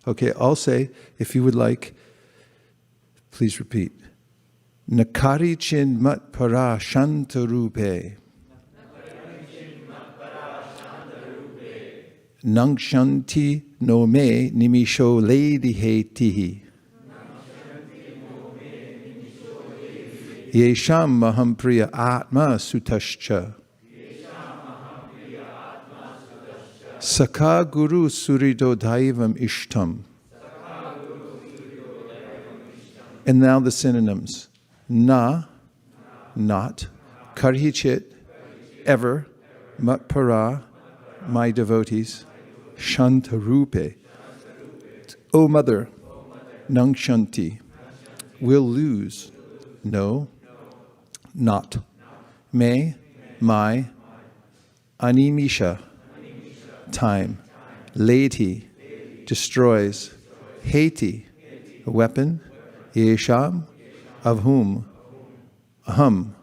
Okay, I'll say, if you would like, please repeat. Nakari chin mat para shantarupe. Nangshanti no me nimisho ledi hetihi. Yesham maham priya atma sutascha. Sakha guru surido daivam ishtam. And now the synonyms. Na, not. Karhichit, ever. Matpara, my devotees. Shantarupe, O mother. Nangshanti, will lose. No, not. Me, my. Animisha, time. Leti, destroys. Heti, a weapon. Yesham, of whom. Aham,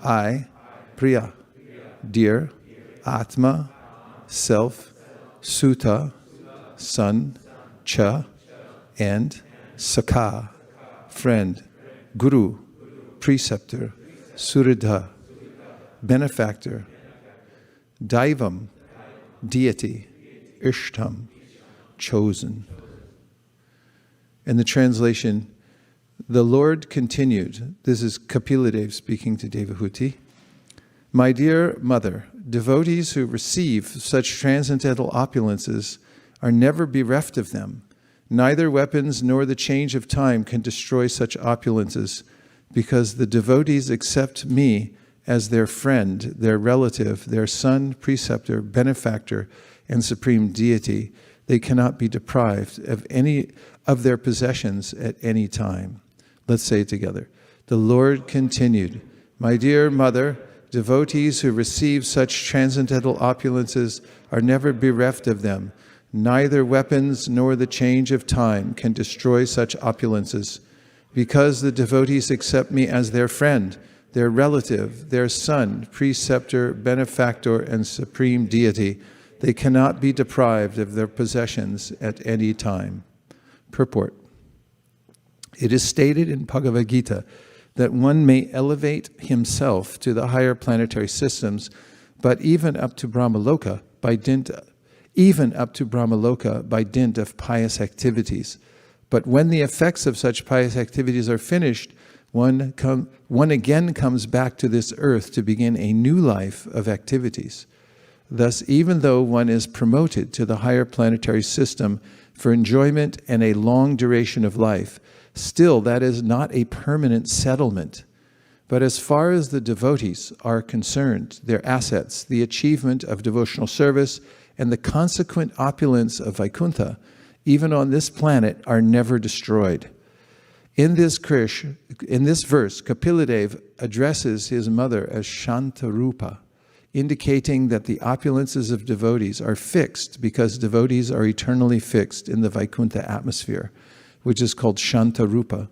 I. Priya, dear. Atma, self. Sutta, son. Cha, and. Sakha, friend. Guru, preceptor. Suridha, benefactor. Daivam, deity. Ishtam, chosen. And the translation, the Lord continued, this is Kapila speaking to Devahuti, my dear mother, devotees who receive such transcendental opulences are never bereft of them. Neither weapons nor the change of time can destroy such opulences, because the devotees accept me as their friend, their relative, their son, preceptor, benefactor, and supreme deity. They cannot be deprived of any of their possessions at any time. Let's say it together. The Lord continued, my dear mother, devotees who receive such transcendental opulences are never bereft of them. Neither weapons nor the change of time can destroy such opulences. Because the devotees accept me as their friend, their relative, their son, preceptor, benefactor, and supreme deity, they cannot be deprived of their possessions at any time. Purport. It is stated in Bhagavad Gita that one may elevate himself to the higher planetary systems, but even up to Brahmaloka by dint of pious activities. But when the effects of such pious activities are finished, one again comes back to this earth to begin a new life of activities. Thus, even though one is promoted to the higher planetary system for enjoyment and a long duration of life, still that is not a permanent settlement. But as far as the devotees are concerned, their assets, the achievement of devotional service, and the consequent opulence of Vaikuntha, even on this planet, are never destroyed. In this verse, Kapila addresses his mother as Shantarupa, indicating that the opulences of devotees are fixed because devotees are eternally fixed in the Vaikuntha atmosphere, which is called Shantarupa,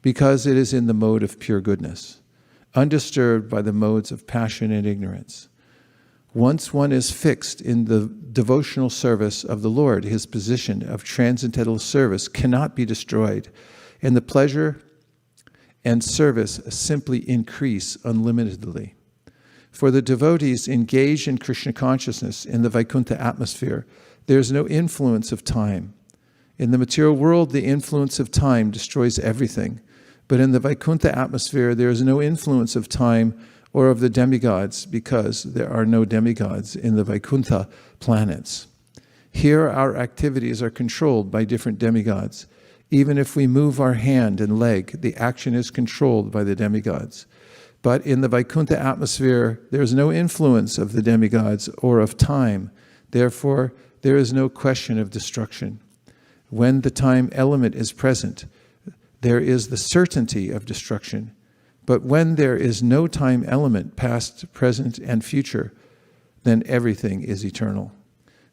because it is in the mode of pure goodness, undisturbed by the modes of passion and ignorance. Once one is fixed in the devotional service of the Lord, his position of transcendental service cannot be destroyed, and the pleasure and service simply increase unlimitedly. For the devotees engaged in Krishna consciousness in the Vaikuntha atmosphere, there is no influence of time. In the material world, the influence of time destroys everything. But in the Vaikuntha atmosphere, there is no influence of time or of the demigods, because there are no demigods in the Vaikuntha planets. Here, our activities are controlled by different demigods. Even if we move our hand and leg, the action is controlled by the demigods. But in the Vaikuntha atmosphere, there is no influence of the demigods or of time. Therefore, there is no question of destruction. When the time element is present, there is the certainty of destruction. But when there is no time element, past, present, and future, then everything is eternal.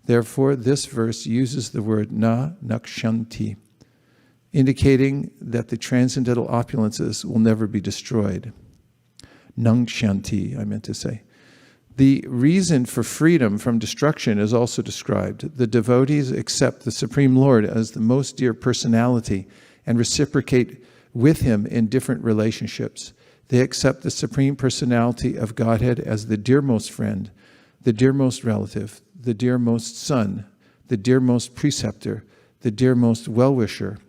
Therefore, this verse uses the word na nakshanti, indicating that the transcendental opulences will never be destroyed. Nangshanti, I meant to say. The reason for freedom from destruction is also described. The devotees accept the Supreme Lord as the most dear personality and reciprocate with him in different relationships. They accept the Supreme Personality of Godhead as the dearmost friend, the dearmost relative, the dearmost son, the dearmost preceptor, the dearmost well-wisher,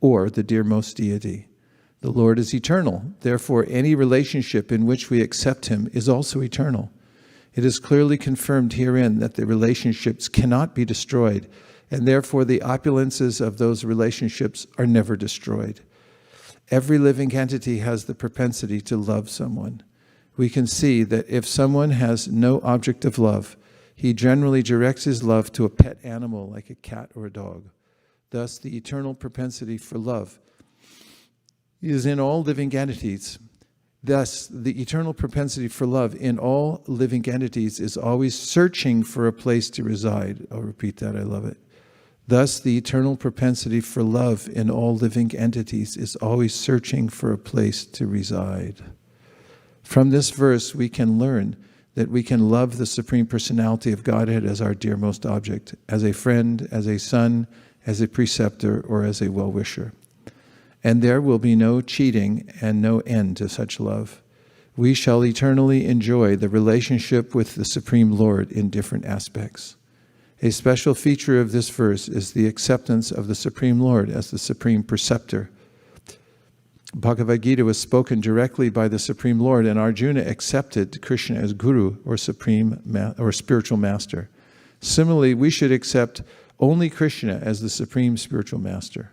or the dearmost deity. The Lord is eternal. Therefore, any relationship in which we accept him is also eternal. It is clearly confirmed herein that the relationships cannot be destroyed, and therefore the opulences of those relationships are never destroyed. Every living entity has the propensity to love someone. We can see that if someone has no object of love, he generally directs his love to a pet animal like a cat or a dog. Thus, the eternal propensity for love is in all living entities. Thus, the eternal propensity for love in all living entities is always searching for a place to reside. I'll repeat that, I love it. Thus, the eternal propensity for love in all living entities is always searching for a place to reside. From this verse, we can learn that we can love the Supreme Personality of Godhead as our dearmost object, as a friend, as a son, as a preceptor, or as a well-wisher. And there will be no cheating and no end to such love. We shall eternally enjoy the relationship with the Supreme Lord in different aspects. A special feature of this verse is the acceptance of the Supreme Lord as the Supreme Preceptor. Bhagavad Gita was spoken directly by the Supreme Lord, and Arjuna accepted Krishna as Guru or spiritual master. Similarly, we should accept only Krishna as the Supreme Spiritual Master.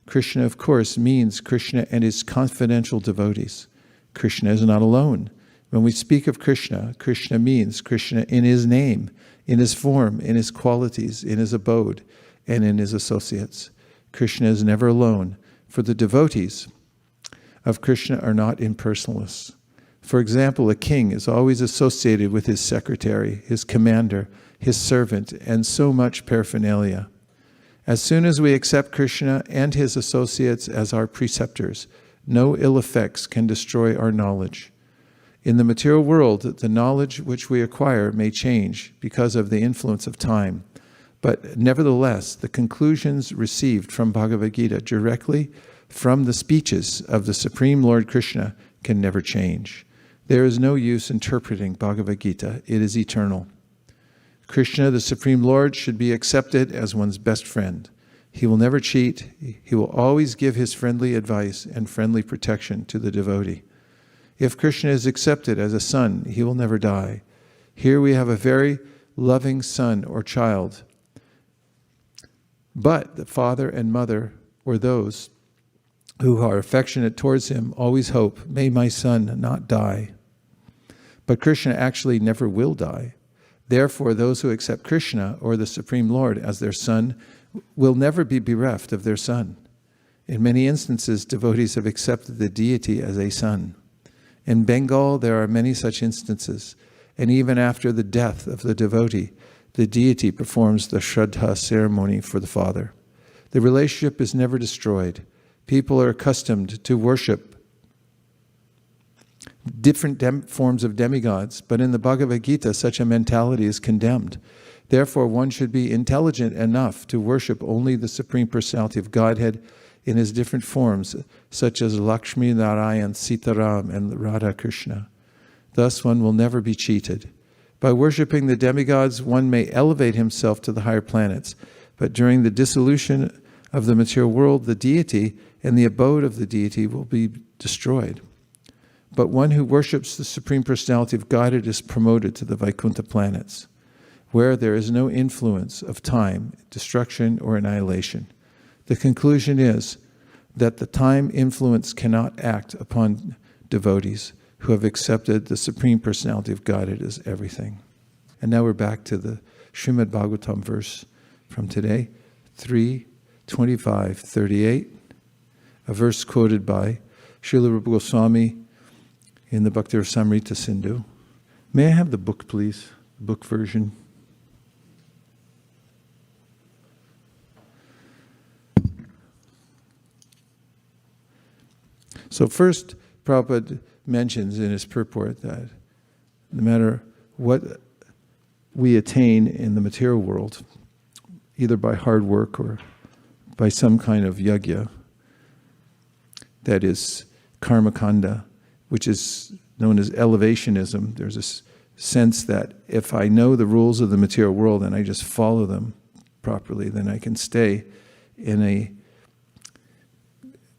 Krishna, of course, means Krishna and his confidential devotees. Krishna is not alone. When we speak of Krishna, Krishna means Krishna in his name, in his form, in his qualities, in his abode, and in his associates. Krishna is never alone, for the devotees of Krishna are not impersonalists. For example, a king is always associated with his secretary, his commander, his servant, and so much paraphernalia. As soon as we accept Krishna and his associates as our preceptors, no ill effects can destroy our knowledge. In the material world, the knowledge which we acquire may change because of the influence of time, but nevertheless, the conclusions received from Bhagavad Gita directly from the speeches of the Supreme Lord Krishna can never change. There is no use interpreting Bhagavad Gita. It is eternal. Krishna, the Supreme Lord, should be accepted as one's best friend. He will never cheat. He will always give his friendly advice and friendly protection to the devotee. If Krishna is accepted as a son, he will never die. Here we have a very loving son or child. But the father and mother, or those who are affectionate towards him, always hope, may my son not die. But Krishna actually never will die. Therefore, those who accept Krishna, or the Supreme Lord, as their son, will never be bereft of their son. In many instances, devotees have accepted the deity as a son. In Bengal, there are many such instances, and even after the death of the devotee, the deity performs the Shraddha ceremony for the father. The relationship is never destroyed. People are accustomed to worship different forms of demigods, but in the Bhagavad Gita, such a mentality is condemned. Therefore, one should be intelligent enough to worship only the Supreme Personality of Godhead in his different forms, such as Lakshmi, Narayan, Sitaram, and Radha Krishna. Thus, one will never be cheated. By worshipping the demigods, one may elevate himself to the higher planets, but during the dissolution of the material world, the deity and the abode of the deity will be destroyed. But one who worships the Supreme Personality of Godhead is promoted to the Vaikuntha planets, where there is no influence of time, destruction, or annihilation. The conclusion is that the time influence cannot act upon devotees who have accepted the Supreme Personality of Godhead as everything. And now we're back to the Srimad Bhagavatam verse from today, 3:25-38, a verse quoted by Srila Rupa Goswami in the Bhakti Rasamrita Sindhu. May I have the book, please? The book version. So first, Prabhupada mentions in his purport that no matter what we attain in the material world, either by hard work or by some kind of yajna, that is karma kanda, which is known as elevationism. There's a sense that if I know the rules of the material world and I just follow them properly, then I can stay in a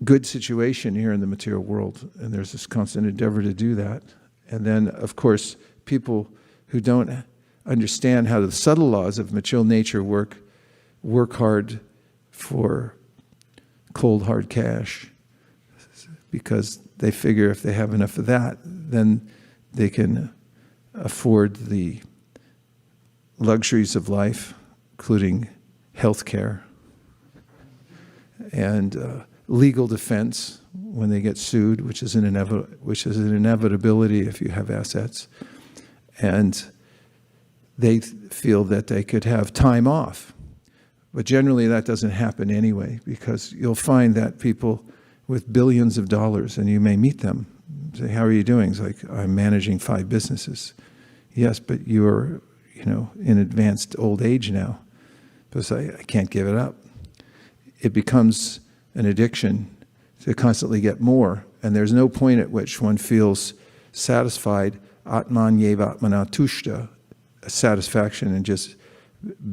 good situation here in the material world. And there's this constant endeavor to do that. And then, of course, people who don't understand how the subtle laws of material nature work hard for cold, hard cash, because they figure if they have enough of that, then they can afford the luxuries of life, including health care and legal defense when they get sued, which is an inevitability if you have assets. And they feel that they could have time off. But generally that doesn't happen anyway, because you'll find that people with billions of dollars, and you may meet them, say, how are you doing? It's like, I'm managing 5 businesses. Yes, but you're, in advanced old age now. Because I can't give it up. It becomes an addiction to constantly get more. And there's no point at which one feels satisfied, atman yeva atmana tushta, satisfaction in just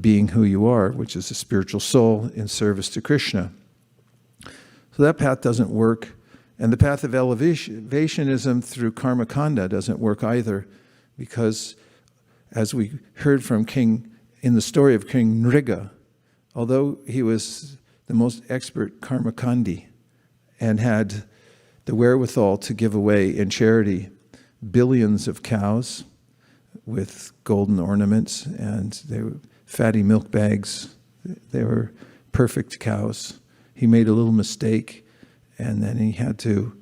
being who you are, which is a spiritual soul in service to Krishna. So that path doesn't work. And the path of elevationism through karma kanda doesn't work either, because as we heard from in the story of King Nriga, although he was the most expert karma kandi and had the wherewithal to give away in charity billions of cows with golden ornaments, and they were fatty milk bags. They were perfect cows. He made a little mistake, and then he had to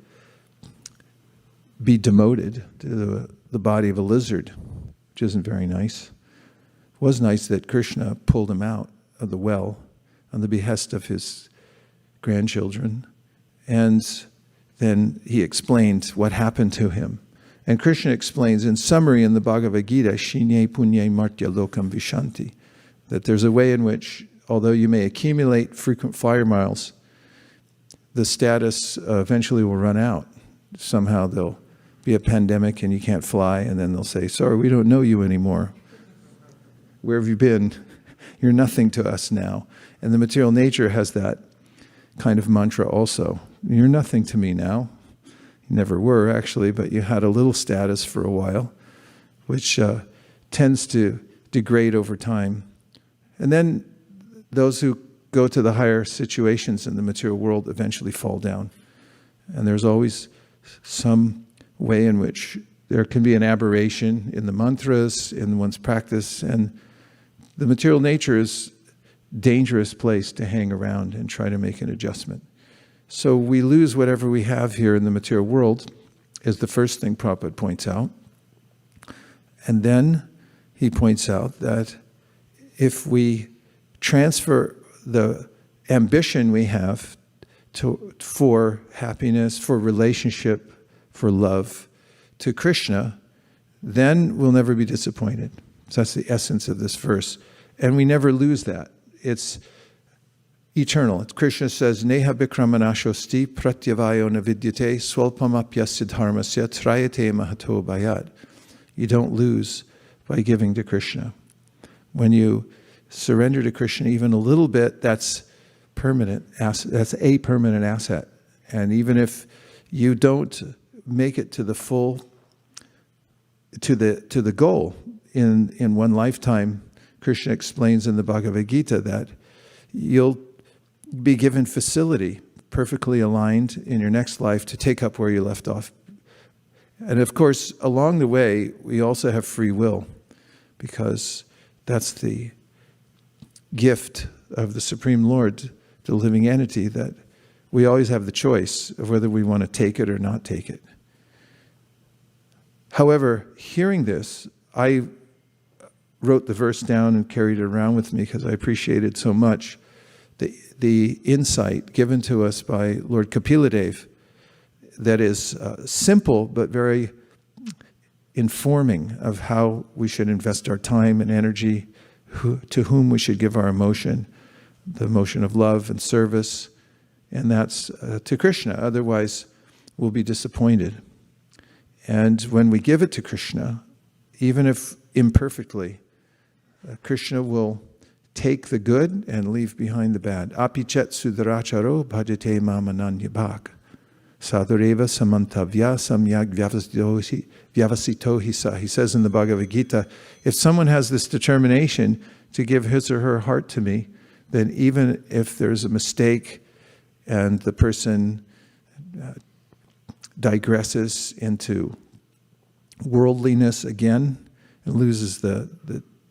be demoted to the body of a lizard, which isn't very nice. It was nice that Krishna pulled him out of the well on the behest of his grandchildren, and then he explained what happened to him. And Krishna explains in summary in the Bhagavad Gita, Shinye Punye Martya Lokam Vishanti, that there's a way in which, although you may accumulate frequent flyer miles, the status eventually will run out. Somehow there'll be a pandemic and you can't fly, and then they'll say, sorry, we don't know you anymore. Where have you been? You're nothing to us now. And the material nature has that kind of mantra also. You're nothing to me now. You never were, actually, but you had a little status for a while, which tends to degrade over time. And then those who go to the higher situations in the material world eventually fall down. And there's always some way in which there can be an aberration in the mantras, in one's practice, and the material nature is a dangerous place to hang around and try to make an adjustment. So we lose whatever we have here in the material world, is the first thing Prabhupada points out. And then he points out that if we transfer the ambition we have for happiness, for relationship, for love to Krishna, then we'll never be disappointed. So that's the essence of this verse. And we never lose that. It's eternal. Krishna says, Neha bikramanashosti pratyavayo navidyate swalpamapya siddharmasya trayate mahato bayat. You don't lose by giving to Krishna. When you surrender to Krishna even a little bit, that's permanent. That's a permanent asset. And even if you don't make it to the full, to the goal in one lifetime, Krishna explains in the Bhagavad Gita that you'll be given facility, perfectly aligned in your next life to take up where you left off. And of course, along the way, we also have free will, because that's the gift of the Supreme Lord, the living entity, that we always have the choice of whether we want to take it or not take it. However, hearing this, I wrote the verse down and carried it around with me because I appreciated so much the insight given to us by Lord Kapiladev, that is simple but very informing of how we should invest our time and energy, to whom we should give our emotion, the emotion of love and service, and that's to Krishna. Otherwise, we'll be disappointed. And when we give it to Krishna, even if imperfectly, Krishna will take the good and leave behind the bad. Apichet sudaracharo bhajate mamananyabhak. Sadhureva samantavya samyag vyavasito hisa. He says in the Bhagavad Gita, if someone has this determination to give his or her heart to me, then even if there's a mistake and the person digresses into worldliness again and loses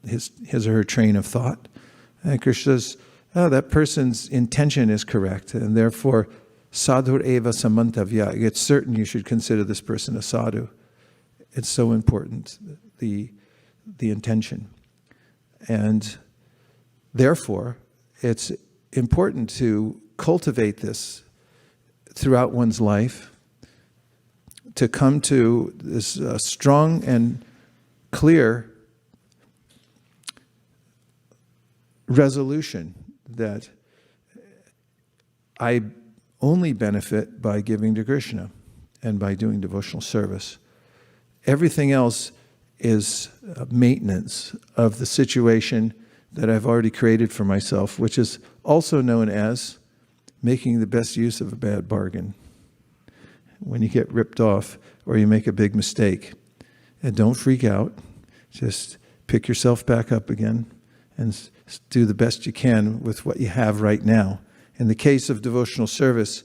his or her train of thought, and Krishna says, oh, that person's intention is correct, and therefore sadhur eva samantavya. It's certain you should consider this person a sadhu. It's so important, the intention. And therefore, it's important to cultivate this throughout one's life, to come to this strong and clear resolution that I only benefit by giving to Krishna and by doing devotional service. Everything else is maintenance of the situation that I've already created for myself, which is also known as making the best use of a bad bargain. When you get ripped off or you make a big mistake, and don't freak out, just pick yourself back up again and do the best you can with what you have right now. In the case of devotional service,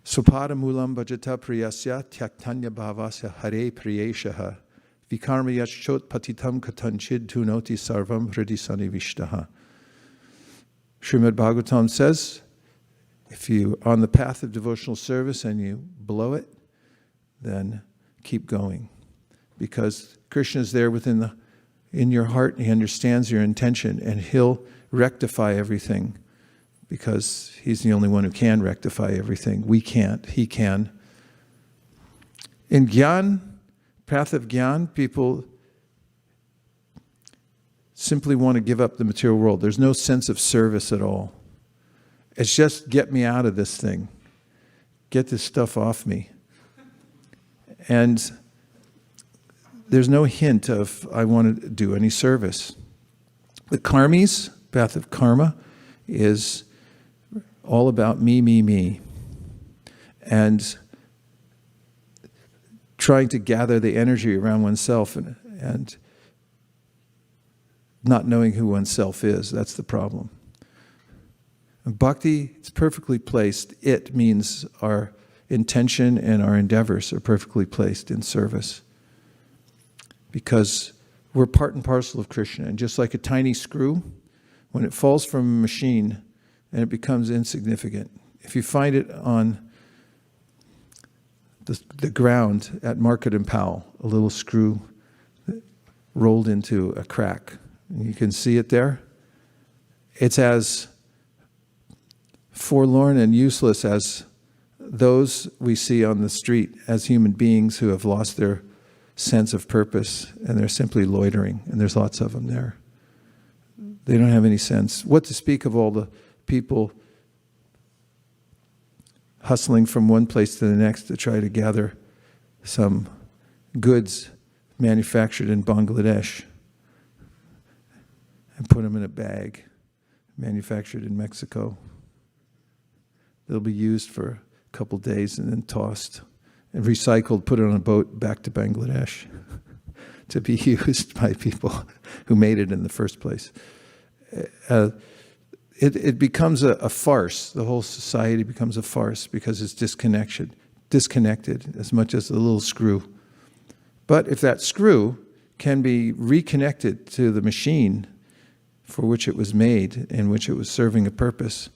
Supada mulam bhajata priyasya tyaktanya bhavasya hare priyeshaha vikarma yachot patitam katanchid tunoti sarvam hridi sanivishtaha. Srimad Bhagavatam says, if you're on the path of devotional service and you blow it, then keep going. Because Krishna is there in your heart, and he understands your intention, and he'll rectify everything, because he's the only one who can rectify everything. We can't, he can. In Gyan, path of Gyan, people simply want to give up the material world. There's no sense of service at all. It's just, get me out of this thing. Get this stuff off me. And there's no hint of, I want to do any service. The karmis, path of karma, is all about me, me, me. And trying to gather the energy around oneself and not knowing who oneself is. That's the problem. And bhakti, it's perfectly placed. It means our intention and our endeavors are perfectly placed in service. Because we're part and parcel of Krishna. And just like a tiny screw, when it falls from a machine and it becomes insignificant, if you find it on the ground at Market and Powell, a little screw rolled into a crack, and you can see it there, it's as forlorn and useless as those we see on the street as human beings who have lost their sense of purpose, and they're simply loitering, and there's lots of them there. They don't have any sense. What to speak of all the people hustling from one place to the next to try to gather some goods manufactured in Bangladesh and put them in a bag manufactured in Mexico. They'll be used for a couple days and then tossed and recycled, put it on a boat back to Bangladesh to be used by people who made it in the first place. It becomes a farce. The whole society becomes a farce because it's disconnected as much as the little screw. But if that screw can be reconnected to the machine for which it was made, in which it was serving a purpose,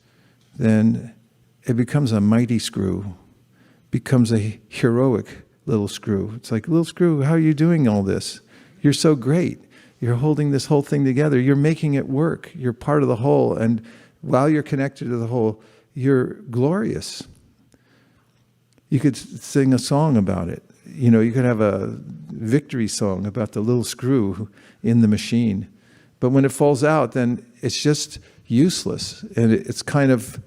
then it becomes a mighty screw, becomes a heroic little screw. It's like, little screw, how are you doing all this? You're so great. You're holding this whole thing together. You're making it work. You're part of the whole. And while you're connected to the whole, you're glorious. You could sing a song about it. You know, you could have victory song about the little screw in the machine. But when it falls out, then it's just useless. And it's kind of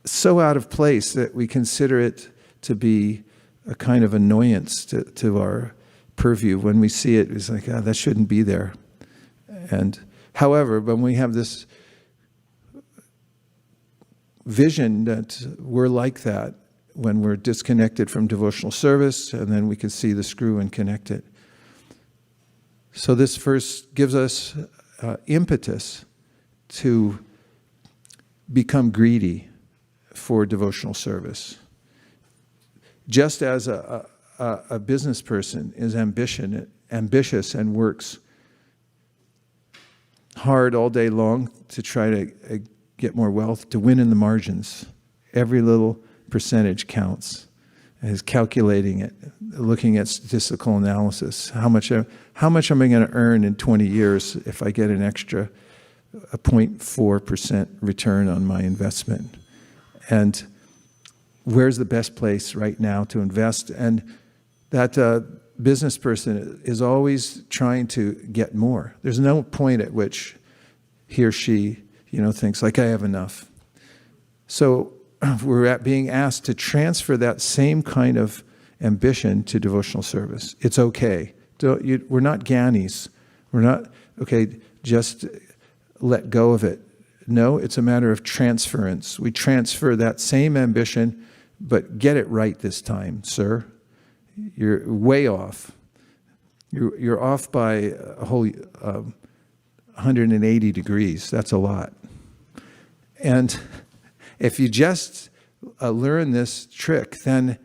so out of place that we consider it to be a kind of annoyance to our purview. When we see it, it's like, that shouldn't be there. And however, when we have this vision that we're like that, when we're disconnected from devotional service, and then we can see the screw and connect it. So this verse gives us impetus to become greedy for devotional service. Just as a business person is ambitious and works hard all day long to try to get more wealth, to win in the margins. Every little percentage counts. And is calculating it, looking at statistical analysis. How much am I going to earn in 20 years if I get an extra 0.4% return on my investment? And where's the best place right now to invest? And that business person is always trying to get more. There's no point at which he or she, thinks like, I have enough. So we're being asked to transfer that same kind of ambition to devotional service. It's okay. We're not Gyanis. We're not, okay, just let go of it. No, it's a matter of transference. We transfer that same ambition, but get it right this time, sir. You're way off. You're off by a whole 180 degrees. That's a lot. And if you just learn this trick, then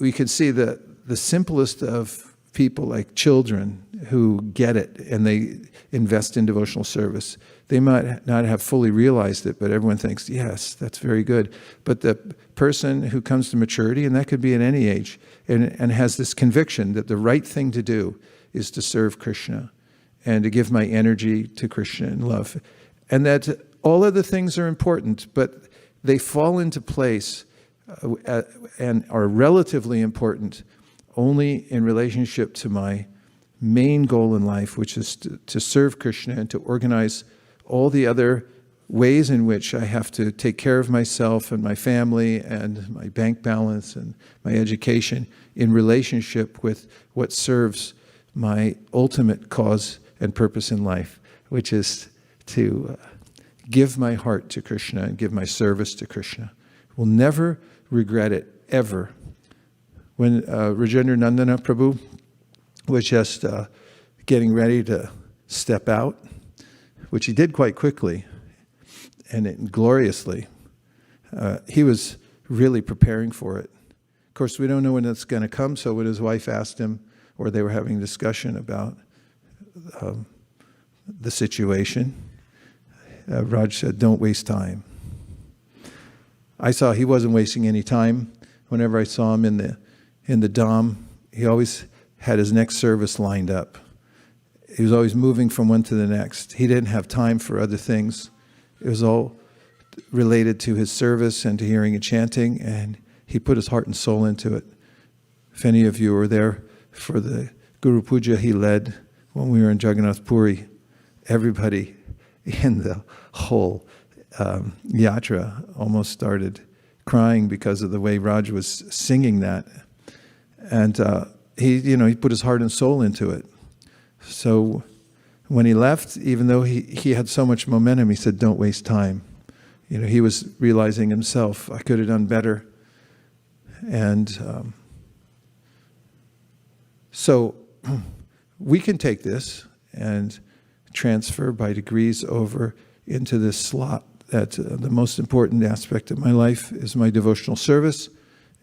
we can see that the simplest of people, like children who get it and they invest in devotional service, they might not have fully realized it, but everyone thinks, yes, that's very good. But the person who comes to maturity, and that could be at any age, and has this conviction that the right thing to do is to serve Krishna and to give my energy to Krishna in love. And that all other things are important, but they fall into place and are relatively important only in relationship to my main goal in life, which is to serve Krishna and to organize all the other ways in which I have to take care of myself and my family and my bank balance and my education in relationship with what serves my ultimate cause and purpose in life, which is to give my heart to Krishna and give my service to Krishna. We'll never regret it, ever. When Rajendra Nandana Prabhu was just getting ready to step out, which he did quite quickly and gloriously, he was really preparing for it. Of course, we don't know when it's going to come, so when his wife asked him, or they were having a discussion about the situation, Raj said, don't waste time. I saw he wasn't wasting any time. Whenever I saw him in the Dham, he always had his next service lined up. He was always moving from one to the next. He didn't have time for other things. It was all related to his service and to hearing and chanting, and he put his heart and soul into it. If any of you were there for the Guru Puja he led when we were in Jagannath Puri, everybody in the whole yatra almost started crying because of the way Raj was singing that. And he put his heart and soul into it. So when he left, even though he had so much momentum, he said, don't waste time. He was realizing himself, I could have done better. And so we can take this and transfer by degrees over into this slot that the most important aspect of my life is my devotional service,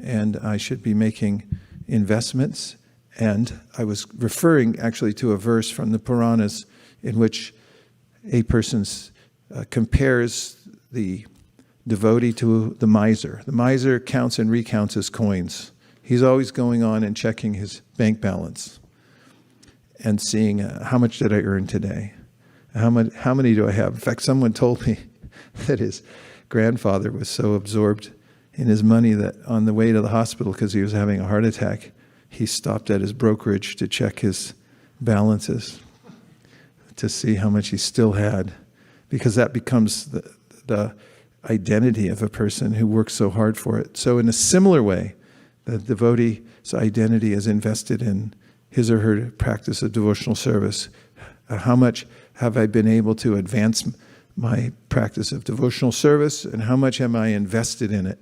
and I should be making investments. And I was referring actually to a verse from the Puranas in which a person compares the devotee to the miser. The miser counts and recounts his coins. He's always going on and checking his bank balance and seeing how much did I earn today? How many do I have? In fact, someone told me that his grandfather was so absorbed in his money that on the way to the hospital, because he was having a heart attack, he stopped at his brokerage to check his balances to see how much he still had, because that becomes the identity of a person who works so hard for it. So in a similar way, the devotee's identity is invested in his or her practice of devotional service. How much have I been able to advance my practice of devotional service, and how much am I invested in it?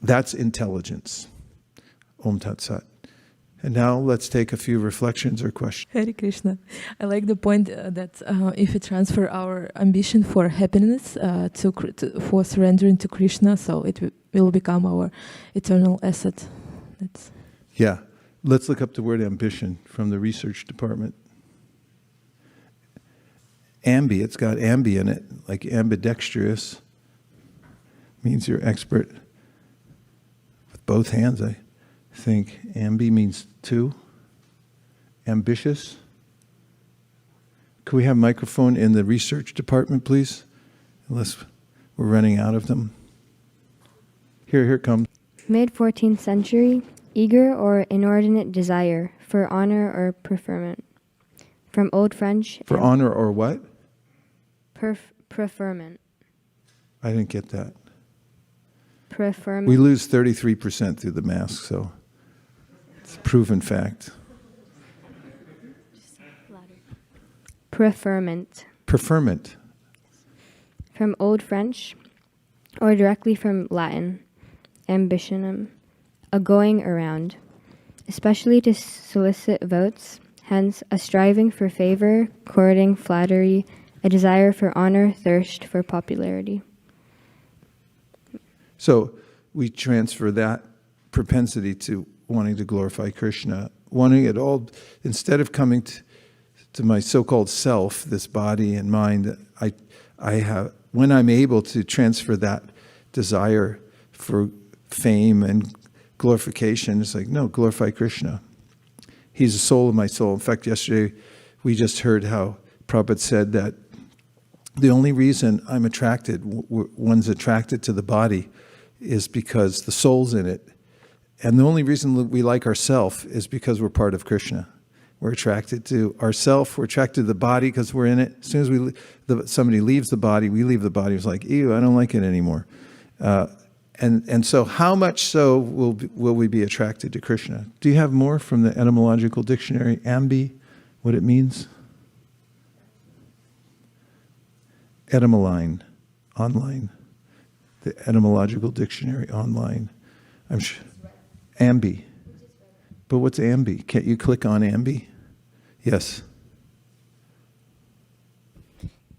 That's intelligence. Om Tat Sat. And now let's take a few reflections or questions. Hare Krishna. I like the point that if we transfer our ambition for happiness for surrendering to Krishna, so it will become our eternal asset. Yeah. Let's look up the word ambition from the research department. Ambi, it's got ambi in it, like ambidextrous. Means you're expert with both hands, I think. Ambi means two. Ambitious. Could we have a microphone in the research department, please? Unless we're running out of them. Here it comes. Mid-14th century, eager or inordinate desire for honor or preferment. From Old French. For honor or what? Preferment. I didn't get that. Preferment. We lose 33% through the mask, so it's a proven fact. Preferment. Preferment. From Old French, or directly from Latin, ambitionum, a going around, especially to solicit votes, hence a striving for favor, courting flattery, a desire for honor, thirst for popularity. So we transfer that propensity to wanting to glorify Krishna, wanting it all, instead of coming to my so-called self, this body and mind, I have, when I'm able to transfer that desire for fame and glorification, it's like, no, glorify Krishna. He's the soul of my soul. In fact, yesterday we just heard how Prabhupada said that the only reason I'm attracted, one's attracted to the body, is because the soul's in it. And the only reason we like ourself is because we're part of Krishna. We're attracted to ourself. We're attracted to the body because we're in it. As soon as somebody leaves the body, we leave the body. It's like, ew, I don't like it anymore. And so how much so will we be attracted to Krishna? Do you have more from the etymological dictionary, ambi, what it means? Etymoline, online. The etymological dictionary online. I'm sure. Ambi. But what's ambi? Can't you click on ambi? Yes.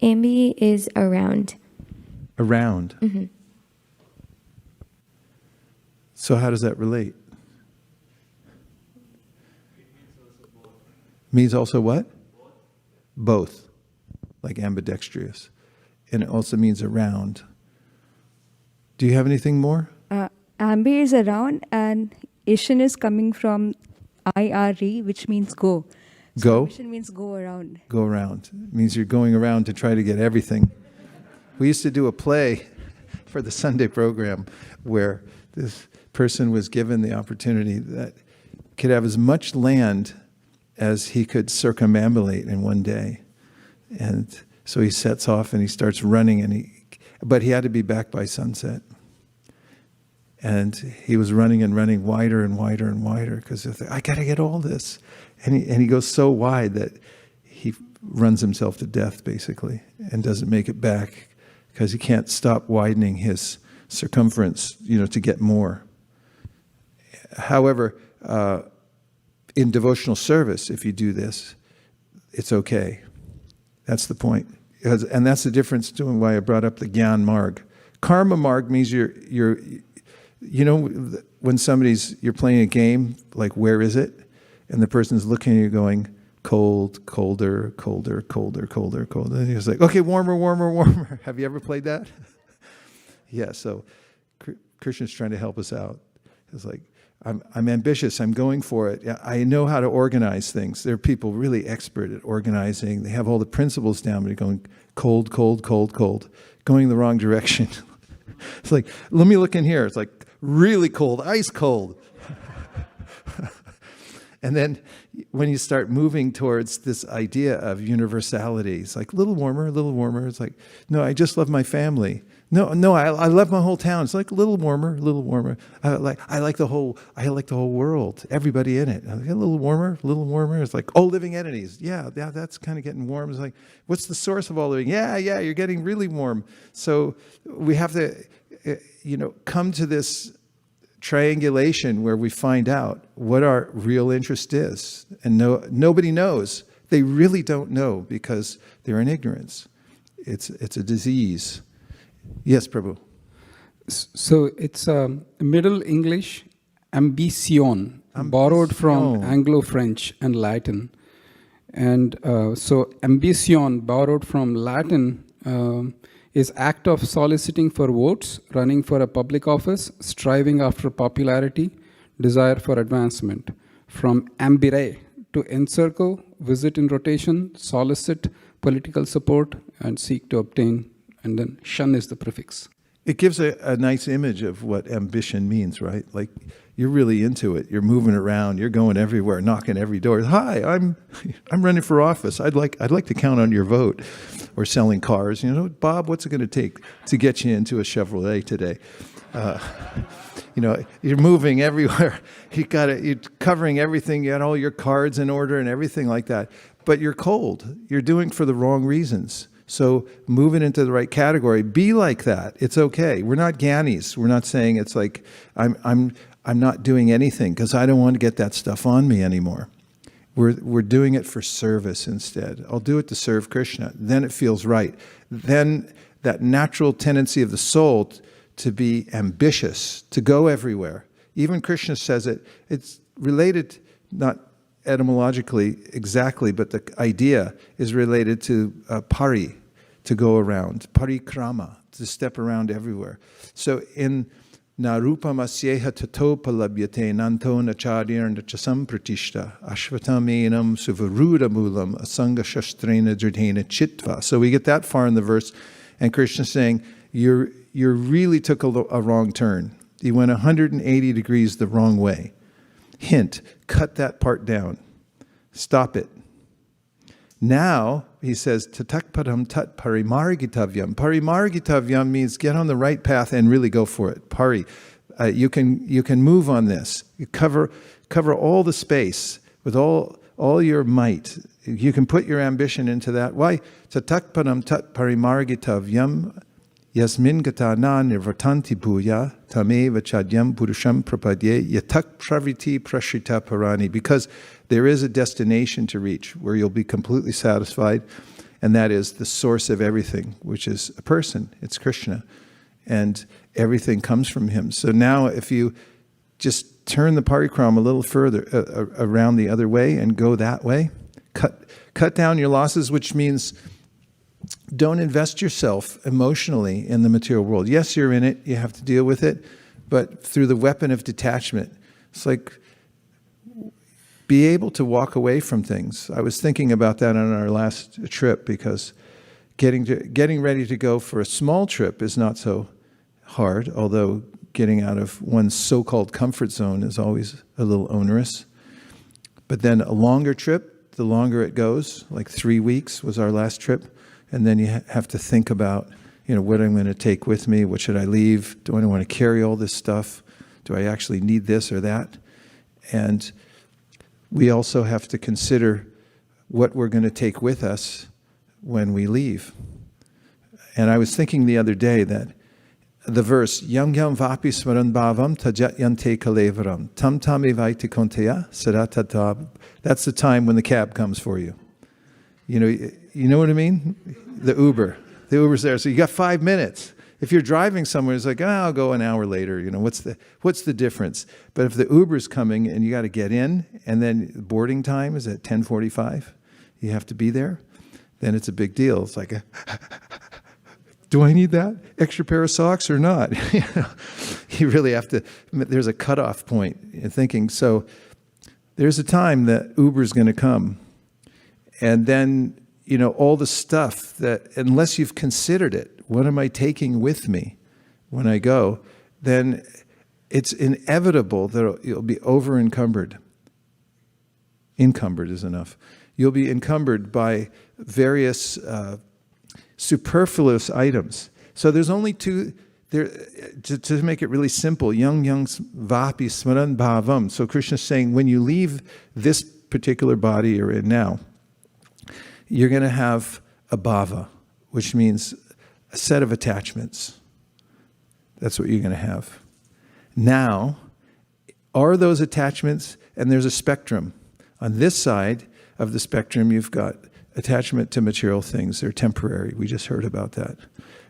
Ambi is around. Around. Mm-hmm. So how does that relate? Means also what? Both. Like ambidextrous. And it also means around. Do you have anything more? Ambi is around, and Ishan is coming from IRE, which means go. So Go? Ishan means go around. Go around. It means you're going around to try to get everything. We used to do a play for the Sunday program where this person was given the opportunity that could have as much land as he could circumambulate in one day. And so he sets off and he starts running, but he had to be back by sunset. And he was running and running wider and wider and wider because I got to get all this. And he goes so wide that he runs himself to death, basically, and doesn't make it back because he can't stop widening his circumference, to get more. However, in devotional service, if you do this, it's okay. That's the point. And that's the difference doing why I brought up the Gyan Marg. Karma Marg means you're when you're playing a game, like where is it? And the person's looking at you going, cold, colder, colder, colder, colder, colder. And he's like, okay, warmer, warmer, warmer. Have you ever played that? Yeah, so Krishna's trying to help us out. It's like, I'm ambitious, I'm going for it. I know how to organize things. There are people really expert at organizing. They have all the principles down, but you're going cold, cold, cold, cold, going the wrong direction. It's like, let me look in here. It's like, really cold, ice cold. And then when you start moving towards this idea of universality, it's like a little warmer, a little warmer. It's like, no, I just love my family. No, I love my whole town. It's like a little warmer, a little warmer. I like the whole world, everybody in it. A little warmer, a little warmer. It's like all living entities. Yeah, that's kind of getting warm. It's like, what's the source of all living? Yeah, you're getting really warm. So we have to, come to this triangulation where we find out what our real interest is. And nobody knows. They really don't know because they're in ignorance. It's a disease. Yes, Prabhu. So it's Middle English, ambition, borrowed from Anglo-French and Latin. And so ambition, borrowed from Latin, is act of soliciting for votes, running for a public office, striving after popularity, desire for advancement. From ambire, to encircle, visit in rotation, solicit political support, and seek to obtain. And then shun is the prefix. It gives a nice image of what ambition means, right? Like you're really into it. You're moving around. You're going everywhere, knocking every door. Hi, I'm running for office. I'd like to count on your vote. Or selling cars. Bob, what's it going to take to get you into a Chevrolet today? You're moving everywhere. You're covering everything. You got all your cards in order and everything like that. But you're cold. You're doing it for the wrong reasons. So move it into the right category. Be like that. It's okay. We're not Gyanis. We're not saying it's like I'm not doing anything because I don't want to get that stuff on me anymore. We're doing it for service instead. I'll do it to serve Krishna. Then it feels right. Then that natural tendency of the soul to be ambitious, to go everywhere. Even Krishna says it. It's related, not etymologically exactly, but the idea is related to pari, to go around. Parikrama, to step around everywhere. So in Narupam asyeha tatopalabhyate nanto nacharya nachasam pratishta ashvatamenam suvaruda mulam asanga shastrena jadhena chitva. So we get that far in the verse, and Krishna saying, you really took a wrong turn. You went 180 degrees the wrong way. Hint, cut that part down. Stop it. Now, he says, tatakpadam tat parimargitavyam. Parimargitavyam means get on the right path and really go for it. Pari. You can move on this. You cover all the space with all your might. You can put your ambition into that. Why? Tatakpadam tat parimargitavyam yasmin gata na nirvartanti bhuya tameva chadyam purusham prapadye yatak praviti prashrita parani. Because there is a destination to reach where you'll be completely satisfied, and that is the source of everything, which is a person. It's Krishna, and everything comes from him. So now if you just turn the parikrama a little further around the other way and go that way, cut down your losses, which means don't invest yourself emotionally in the material world. Yes, you're in it, you have to deal with it, but through the weapon of detachment. It's like be able to walk away from things. I was thinking about that on our last trip, because getting ready to go for a small trip is not so hard, although getting out of one's so-called comfort zone is always a little onerous. But then a longer trip, the longer it goes, like 3 weeks was our last trip, and then you have to think about, what I'm going to take with me, what should I leave, do I want to carry all this stuff, do I actually need this or that? And we also have to consider what we're going to take with us when we leave. And I was thinking the other day that the verse, Yam yam vapi smaran bhavam tajat yante kalevaram tam tam evaiti konteya saratatab. That's the time when the cab comes for you. You know what I mean? The Uber. The Uber's there. So you got 5 minutes. If you're driving somewhere, it's like, I'll go an hour later. What's the difference? But if the Uber's coming and you got to get in, and then boarding time is at 10:45, you have to be there, then it's a big deal. It's like, do I need that extra pair of socks or not? You really have to, there's a cutoff point in thinking. So there's a time that Uber's going to come. And then, all the stuff that, unless you've considered it, what am I taking with me when I go? Then it's inevitable that you'll be over-encumbered. Encumbered is enough. You'll be encumbered by various superfluous items. So there's only two, there, to make it really simple, yang vapi smaran bhavam. So Krishna's saying, when you leave this particular body you're in now, you're going to have a bhava, which means a set of attachments. That's what you're going to have. Now, are those attachments, and there's a spectrum. On this side of the spectrum, you've got attachment to material things. They're temporary. We just heard about that.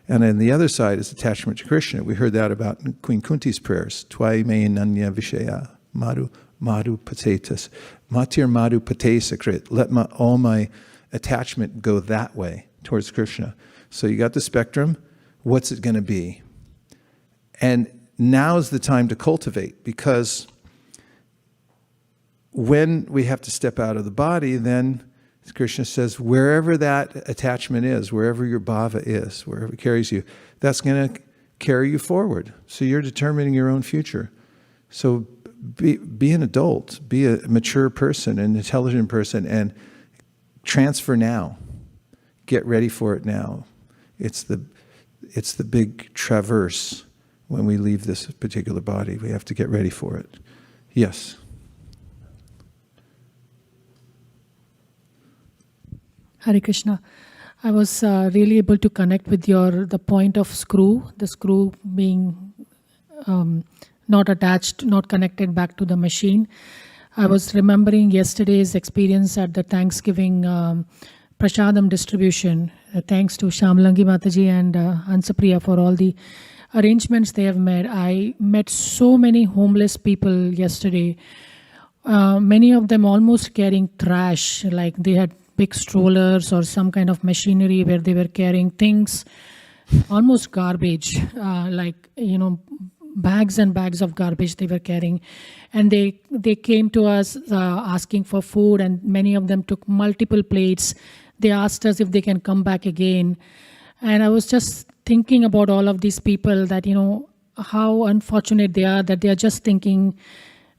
And on the other side is attachment to Krishna. We heard that about in Queen Kunti's prayers. Tvai me nanya vishaya, madhu patetas. Matir madhu patesakrit. Let all my attachment go that way, towards Krishna. So you got the spectrum. What's it going to be? And now's the time to cultivate, because when we have to step out of the body, then Krishna says, wherever that attachment is, wherever your bhava is, wherever it carries you, that's going to carry you forward. So you're determining your own future. So be an adult, be a mature person, an intelligent person, and transfer now. Get ready for it now. It's the big traverse when we leave this particular body. We have to get ready for it. Yes. Hare Krishna. I was really able to connect with the point of the screw being not attached, not connected back to the machine. I was remembering yesterday's experience at the Thanksgiving Prashadam distribution. Thanks to Shamlangi Mataji and Ansapriya for all the arrangements they have made. I met so many homeless people yesterday. Many of them almost carrying trash, like they had big strollers or some kind of machinery where they were carrying things, almost garbage, bags and bags of garbage they were carrying. And they came to us asking for food, and many of them took multiple plates. They asked us if they can come back again. And I was just thinking about all of these people, that, how unfortunate they are, that they are just thinking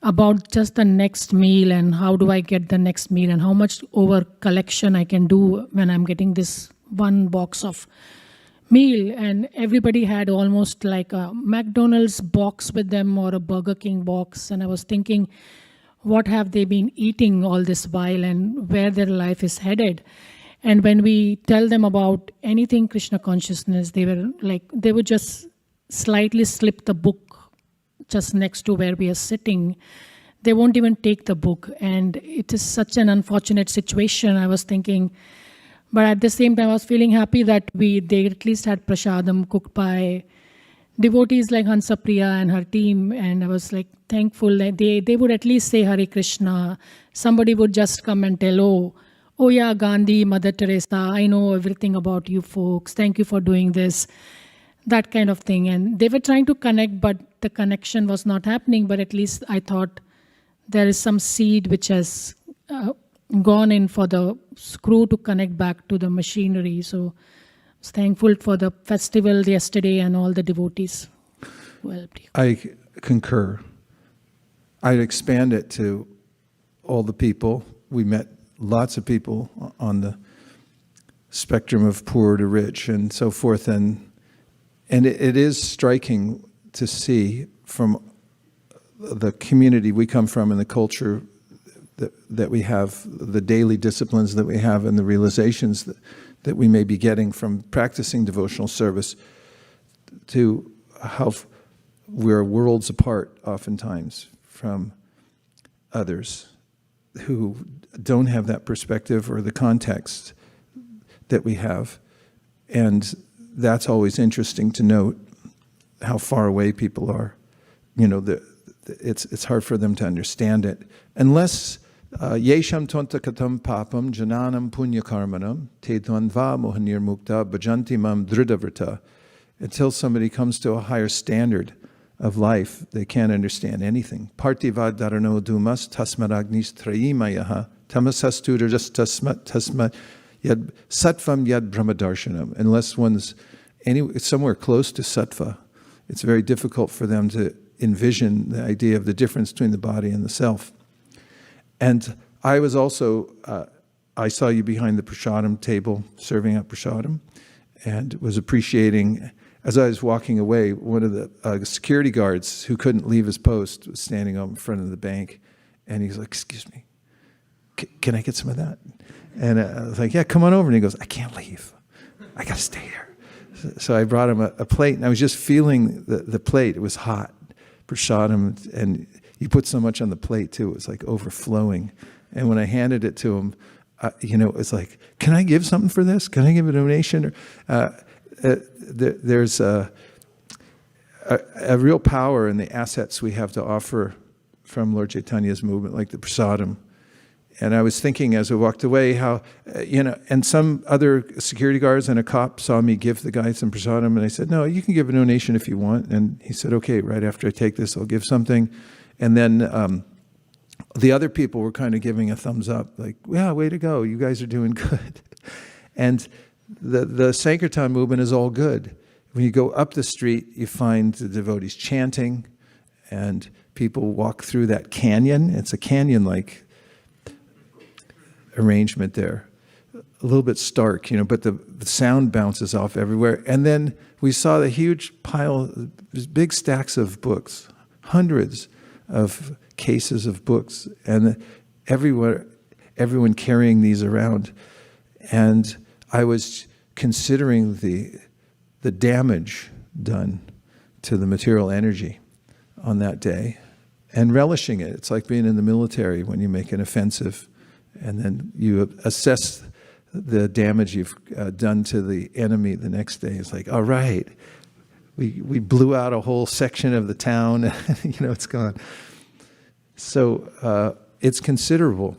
about just the next meal and how do I get the next meal and how much over collection I can do when I'm getting this one box of meal. And everybody had almost like a McDonald's box with them or a Burger King box. And I was thinking, what have they been eating all this while and where their life is headed? And when we tell them about anything Krishna consciousness, they would just slightly slip the book just next to where we are sitting. They won't even take the book. And it is such an unfortunate situation, I was thinking. But at the same time, I was feeling happy that they at least had prasadam cooked by devotees like Hansapriya and her team. And I was thankful that they would at least say Hare Krishna. Somebody would just come and tell, oh yeah, Gandhi, Mother Teresa, I know everything about you folks. Thank you for doing this. That kind of thing. And they were trying to connect, but the connection was not happening. But at least I thought there is some seed which has gone in for the screw to connect back to the machinery. So I was thankful for the festival yesterday and all the devotees who helped you. I concur. I'd expand it to all the people. We met lots of people on the spectrum of poor to rich and so forth. And it is striking to see from the community we come from and the culture that we have, the daily disciplines that we have and the realizations that we may be getting from practicing devotional service, to how we're worlds apart oftentimes from others who don't have that perspective or the context that we have. And that's always interesting to note, how far away people are. It's hard for them to understand it. Unless yesham tontakatam papam jananam punya karmanam te dvanva mohanir mukta bhajanti mam dhridavrta. Until somebody comes to a higher standard of life, they can't understand anything. Partiva dharano dumas tasmaragnis trayimayaha tamasastu tasmat yad sattvam yad brahmadarshanam. Unless one's somewhere close to sattva, it's very difficult for them to envision the idea of the difference between the body and the self. And I was also, I saw you behind the prasadam table, serving up prasadam, and was appreciating, as I was walking away, one of the security guards who couldn't leave his post was standing up in front of the bank, and he's like, excuse me, can I get some of that? And I was like, yeah, come on over. And he goes, I can't leave. I got to stay here. So I brought him a plate, and I was just feeling the plate. It was hot, prasadam, and you put so much on the plate, too. It was like overflowing. And when I handed it to him, it was like, can I give something for this? Can I give a donation? There's a real power in the assets we have to offer from Lord Chaitanya's movement, like the prasadam. And I was thinking as I walked away how, and some other security guards and a cop saw me give the guy some prasadam, and I said, no, you can give a donation if you want. And he said, okay, right after I take this, I'll give something. And then the other people were kind of giving a thumbs up, like, yeah, way to go, you guys are doing good. And the Sankirtan movement is all good. When you go up the street, you find the devotees chanting, and people walk through that canyon. It's a canyon-like arrangement there, a little bit stark, but the sound bounces off everywhere. And then we saw the huge pile, big stacks of books, hundreds of cases of books, and everyone carrying these around. And I was considering the damage done to the material energy on that day and relishing it. It's like being in the military when you make an offensive and then you assess the damage you've done to the enemy the next day. It's like, all right, we blew out a whole section of the town, it's gone. So it's considerable.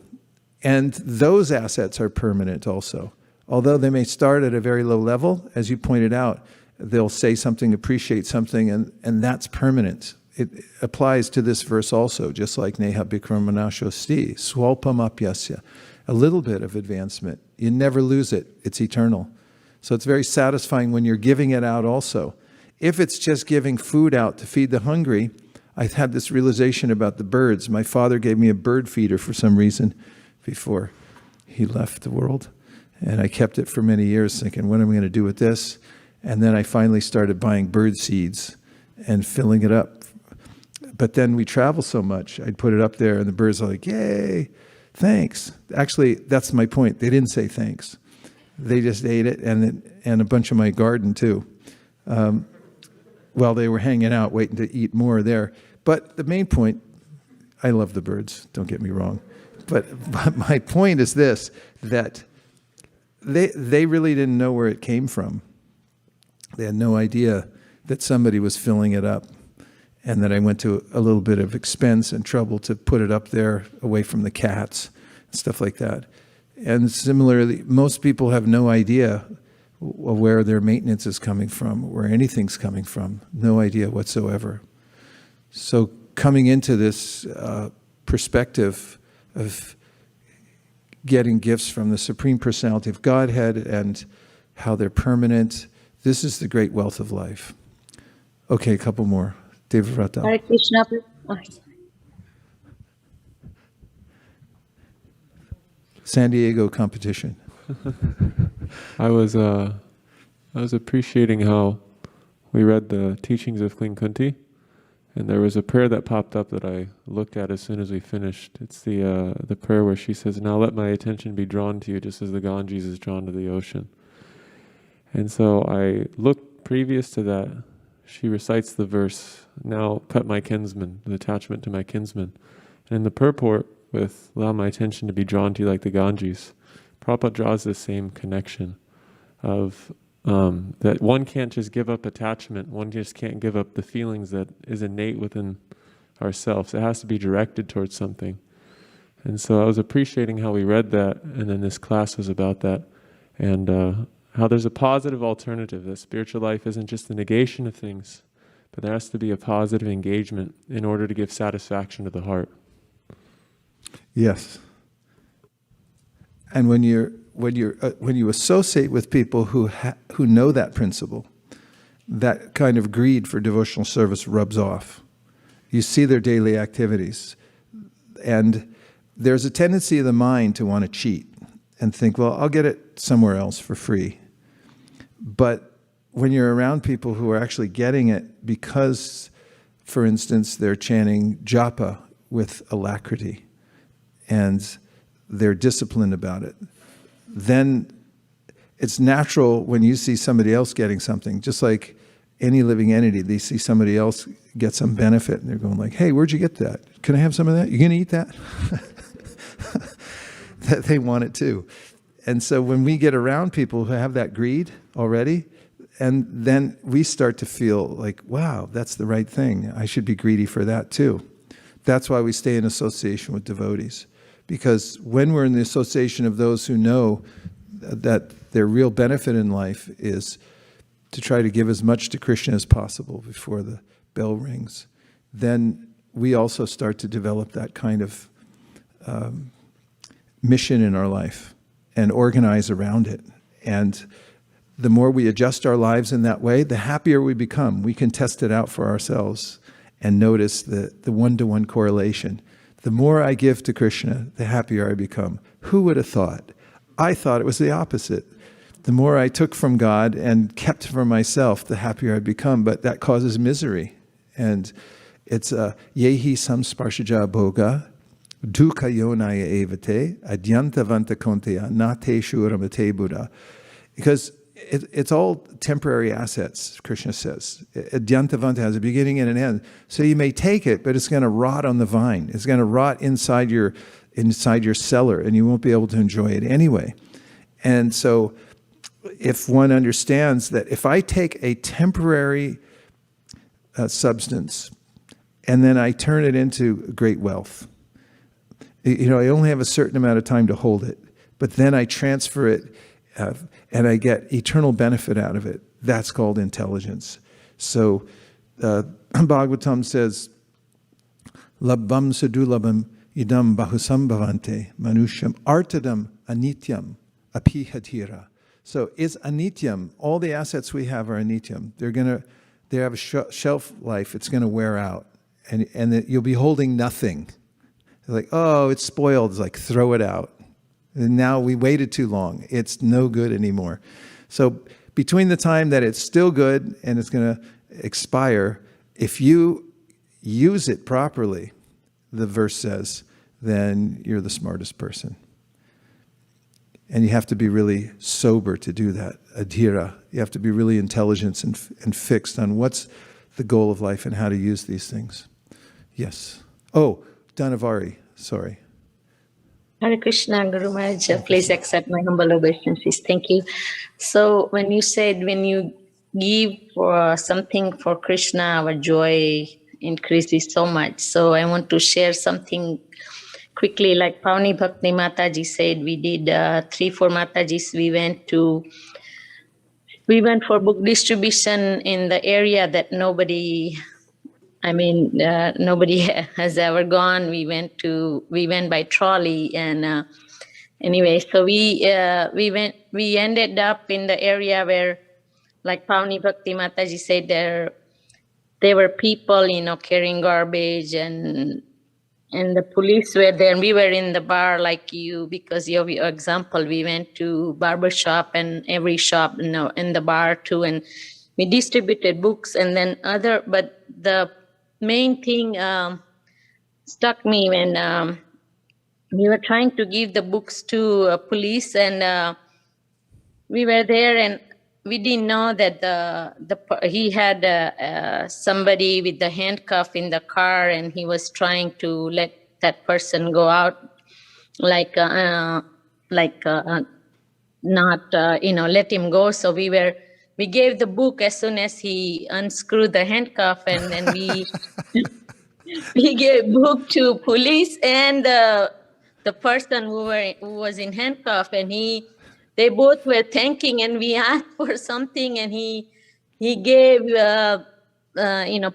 And those assets are permanent also. Although they may start at a very low level, as you pointed out, they'll say something, appreciate something, and that's permanent. It applies to this verse also, just like Neha Bikramanashosti, Swalpam Apyasya, a little bit of advancement. You never lose it. It's eternal. So it's very satisfying when you're giving it out also. If it's just giving food out to feed the hungry, I've had this realization about the birds. My father gave me a bird feeder for some reason before he left the world. And I kept it for many years thinking, what am I going to do with this? And then I finally started buying bird seeds and filling it up. But then we travel so much, I'd put it up there and the birds are like, yay, thanks. Actually, that's my point. They didn't say thanks. They just ate it and a bunch of my garden too. While they were hanging out, waiting to eat more there. But the main point, I love the birds, don't get me wrong. But my point is this, that they really didn't know where it came from. They had no idea that somebody was filling it up and that I went to a little bit of expense and trouble to put it up there away from the cats and stuff like that. And similarly, most people have no idea where their maintenance is coming from, where anything's coming from, no idea whatsoever. So coming into this perspective of getting gifts from the Supreme Personality of Godhead and how they're permanent, this is the great wealth of life. Okay, a couple more. Devavrata. Hare Krishna. San Diego competition. I was appreciating how we read the teachings of Queen Kunti, and there was a prayer that popped up that I looked at as soon as we finished. It's the prayer where she says, "Now let my attention be drawn to you, just as the Ganges is drawn to the ocean." And so I looked previous to that. She recites the verse, "Now cut my kinsman," the attachment to my kinsman. And in the purport with "allow my attention to be drawn to you like the Ganges," Prabhupada draws the same connection of that one can't just give up attachment, one just can't give up the feelings that is innate within ourselves. It has to be directed towards something. And so I was appreciating how we read that, and then this class was about that, and how there's a positive alternative, that spiritual life isn't just the negation of things, but there has to be a positive engagement in order to give satisfaction to the heart. Yes. And when you associate with people who know that principle, that kind of greed for devotional service rubs off, You see their daily activities. And there's a tendency of the mind to want to cheat and think, well, I'll get it somewhere else for free. But when you're around people who are actually getting it because, for instance, they're chanting japa with alacrity and they're disciplined about it, then it's natural when you see somebody else getting something, just like any living entity, they see somebody else get some benefit and they're going like, hey, where'd you get that? Can I have some of that? You gonna eat that? That they want it too. And so when we get around people who have that greed already, and then we start to feel like, wow, that's the right thing. I should be greedy for that too. That's why we stay in association with devotees. Because when we're in the association of those who know that their real benefit in life is to try to give as much to Krishna as possible before the bell rings, then we also start to develop that kind of mission in our life and organize around it. And the more we adjust our lives in that way, the happier we become. We can test it out for ourselves and notice the one-to-one correlation. The more I give to Krishna, the happier I become. Who would have thought? I thought it was the opposite. The more I took from God and kept for myself, the happier I become. But that causes misery. And it's yehi samsparshaja bhoga dukkha yonaya evate adyantavanta konteya nate shuramate buddha. Because it's all temporary assets, Krishna says. Adyantavanta has a beginning and an end. So you may take it, but it's going to rot on the vine. It's going to rot inside your cellar, and you won't be able to enjoy it anyway. And so if one understands that if I take a temporary substance and then I turn it into great wealth, I only have a certain amount of time to hold it, but then I transfer it and I get eternal benefit out of it. That's called intelligence. So Bhagavatam says, Labham sadulabham idam bahusam bhavante manusham artadam anityam apihadhira. So it's anityam. All the assets we have are anityam. They have a shelf life. It's going to wear out. And you'll be holding nothing. They're like, oh, it's spoiled. It's like, throw it out. And now we waited too long. It's no good anymore. So between the time that it's still good and it's going to expire, if you use it properly, the verse says, then you're the smartest person. And you have to be really sober to do that, adhira. You have to be really intelligent and fixed on what's the goal of life and how to use these things. Yes. Oh, Dhanavari, sorry. Hare Krishna, Guru Maharaj, please accept my humble obeisances. Thank you. So when you said when you give something for Krishna, our joy increases so much. So I want to share something quickly. Like Pauni Bhakti Mataji said, we did 3-4 Matajis. We went for book distribution in the area that nobody has ever gone. We went by trolley, and anyway, so we ended up in the area where, like Pauni Bhakti Mataji said, there were people, carrying garbage, and the police were there, and we were in the bar like you, because of your example, we went to barber shop and every shop, in the bar too, and we distributed books, and then but the main thing struck me when we were trying to give the books to police, and we were there, and we didn't know that he had somebody with the handcuff in the car, and he was trying to let that person go out, not let him go. So we gave the book as soon as he unscrewed the handcuff, and then we gave book to police and the person who was in handcuff, and they both were thanking, and we asked for something, and he gave,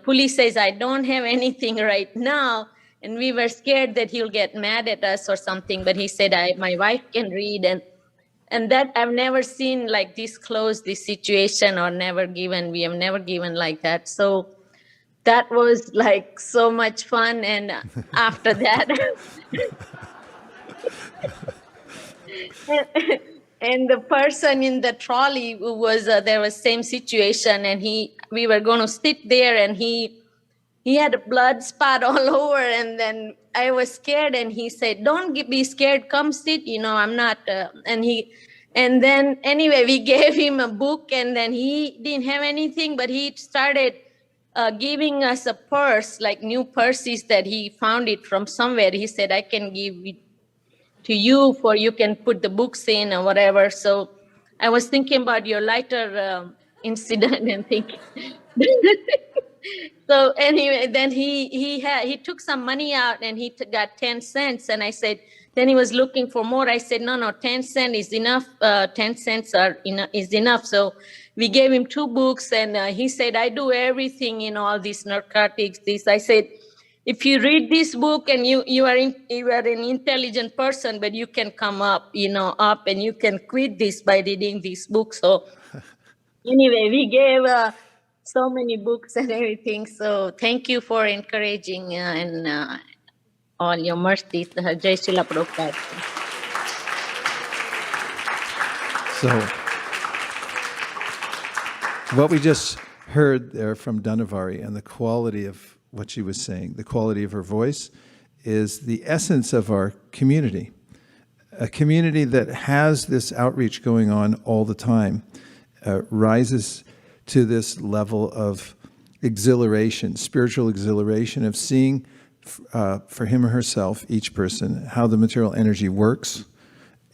police says, I don't have anything right now. And we were scared that he'll get mad at us or something, but he said, my wife can read. And that I've never seen like this close, this situation, or we have never given like that. So that was like so much fun. And after that, and the person in the trolley who was there was same situation, and we were going to sit there, and he had a blood spot all over, and then I was scared, and he said, "Don't be scared, come sit, I'm not," and then anyway, we gave him a book, and then he didn't have anything, but he started giving us a purse, like new purses that he found it from somewhere. He said, "I can give it to you for you can put the books in or whatever." So I was thinking about your lighter incident and thinking. So anyway, then he took some money out, and he got 10 cents. And I said, then he was looking for more. I said, no, 10 cents is enough. 10 cents is enough. So we gave him 2 books, and he said, I do everything, all these narcotics, this. I said, if you read this book, and you are an intelligent person, but you can come up, up, and you can quit this by reading this book. So anyway, we gave so many books and everything. So thank you for encouraging and all your mercies. Jai Srila Prabhupada. So, what we just heard there from Dhanavari and the quality of what she was saying, the quality of her voice, is the essence of our community. A community that has this outreach going on all the time rises to this level of exhilaration, spiritual exhilaration, of seeing for him or herself, each person, how the material energy works.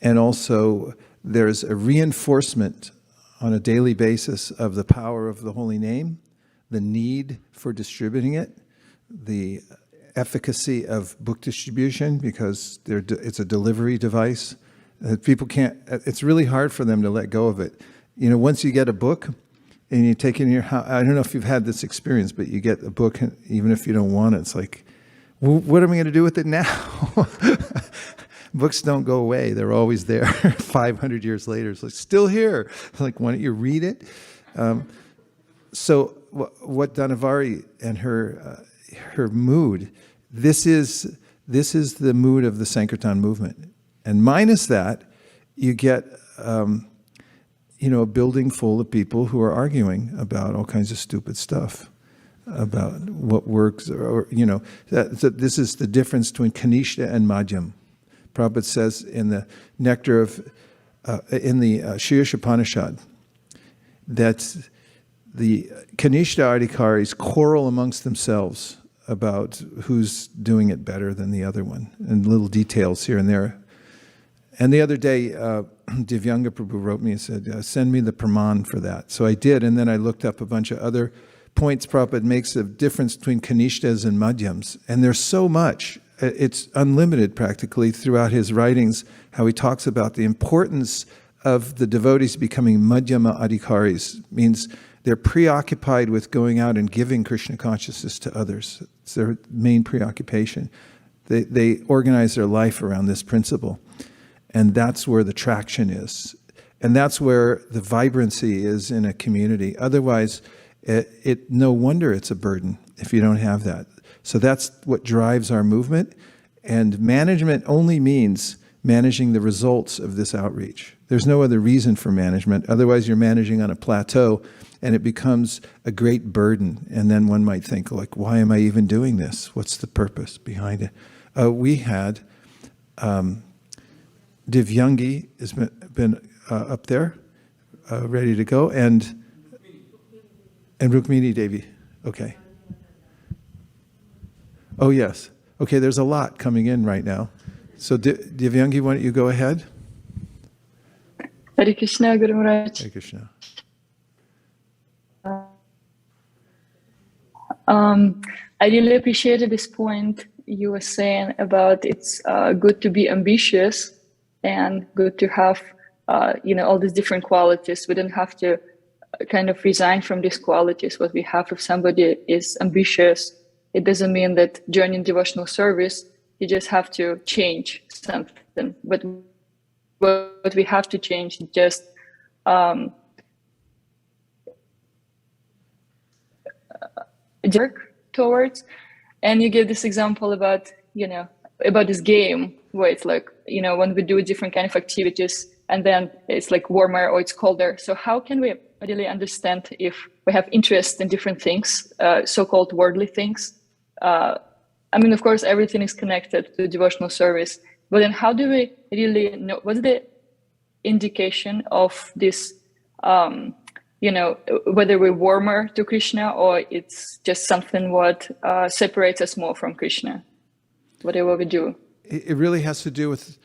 And also there's a reinforcement on a daily basis of the power of the holy name, the need for distributing it, the efficacy of book distribution, because it's a delivery device. People can't, it's really hard for them to let go of it. Once you get a book and you take it in your house, I don't know if you've had this experience, but you get a book, even if you don't want it, it's like, well, what am I going to do with it now? Books don't go away. They're always there 500 years later. It's like, still here. It's like, why don't you read it? So what Dhanavari and her mood, this is the mood of the Sankirtan movement. And minus that, you get a building full of people who are arguing about all kinds of stupid stuff, about what works, or this is the difference between Kanishta and Madhyam. Prabhupada says in the nectar of, in the Shirsh Upanishad, that the Kanishta Adhikaris quarrel amongst themselves about who's doing it better than the other one, and little details here and there. And the other day, Divyanga Prabhu wrote me and said, send me the praman for that. So I did, and then I looked up a bunch of other points Prabhupada makes of difference between Kanishtas and Madhyams. And there's so much. It's unlimited practically throughout his writings, how he talks about the importance of the devotees becoming Madhyama Adhikaris. Means they're preoccupied with going out and giving Krishna consciousness to others. It's their main preoccupation. They organize their life around this principle. And that's where the traction is. And that's where the vibrancy is in a community. Otherwise, no wonder it's a burden if you don't have that. So that's what drives our movement. And management only means managing the results of this outreach. There's no other reason for management. Otherwise, you're managing on a plateau, and it becomes a great burden. And then one might think, like, why am I even doing this? What's the purpose behind it? We had Divyangi has been up there, ready to go, and Rukmini Devi. Okay. Oh, yes. Okay, there's a lot coming in right now. So Divyangi, why don't you go ahead? Hare Krishna, Guru Maharaj. Hare Krishna. I really appreciated this point you were saying about it's good to be ambitious and good to have, all these different qualities. We don't have to kind of resign from these qualities. What we have, if somebody is ambitious, it doesn't mean that joining devotional service, you just have to change something. But what we have to change is just work towards. And you give this example about, about this game where it's like, when we do different kind of activities and then it's like warmer or it's colder. So how can we really understand if we have interest in different things, so-called worldly things? Of course, everything is connected to devotional service, but then how do we really know, what's the indication of this, whether we're warmer to Krishna or it's just something what separates us more from Krishna, whatever we do? It really has to do with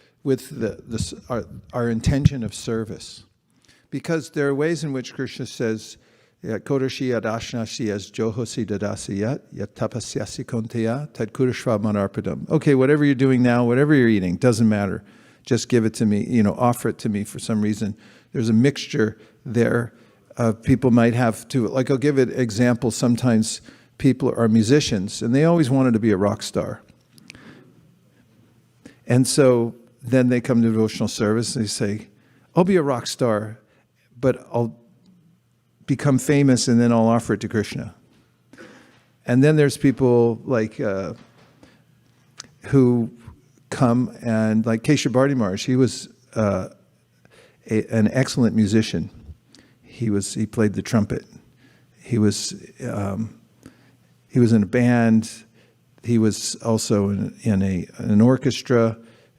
our intention of service. Because there are ways in which Krishna says, Kodashi adashnasi as johosi dadasiyat, yat tapasyasi konteya, tad kurashva manarpadam. Okay, whatever you're doing now, whatever you're eating, doesn't matter. Just give it to me, offer it to me for some reason. There's a mixture there. People might have to, like I'll give an example, sometimes people are musicians and they always wanted to be a rock star. And so then they come to devotional service and they say, I'll be a rock star, but I'll become famous and then I'll offer it to Krishna. And then there's people like who come and like Keshav Bharti Maharaj, he was an excellent musician. He played the trumpet. He was in a band. He was also in an orchestra,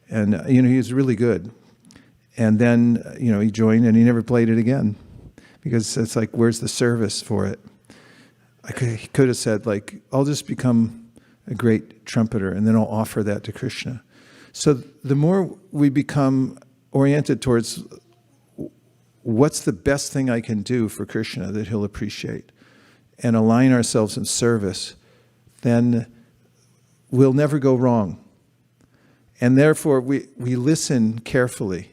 and he was really good. And then he joined, and he never played it again, because it's like, where's the service for it? He could have said, like, I'll just become a great trumpeter, and then I'll offer that to Krishna. So the more we become oriented towards what's the best thing I can do for Krishna that he'll appreciate, and align ourselves in service, then we'll never go wrong. And therefore, we listen carefully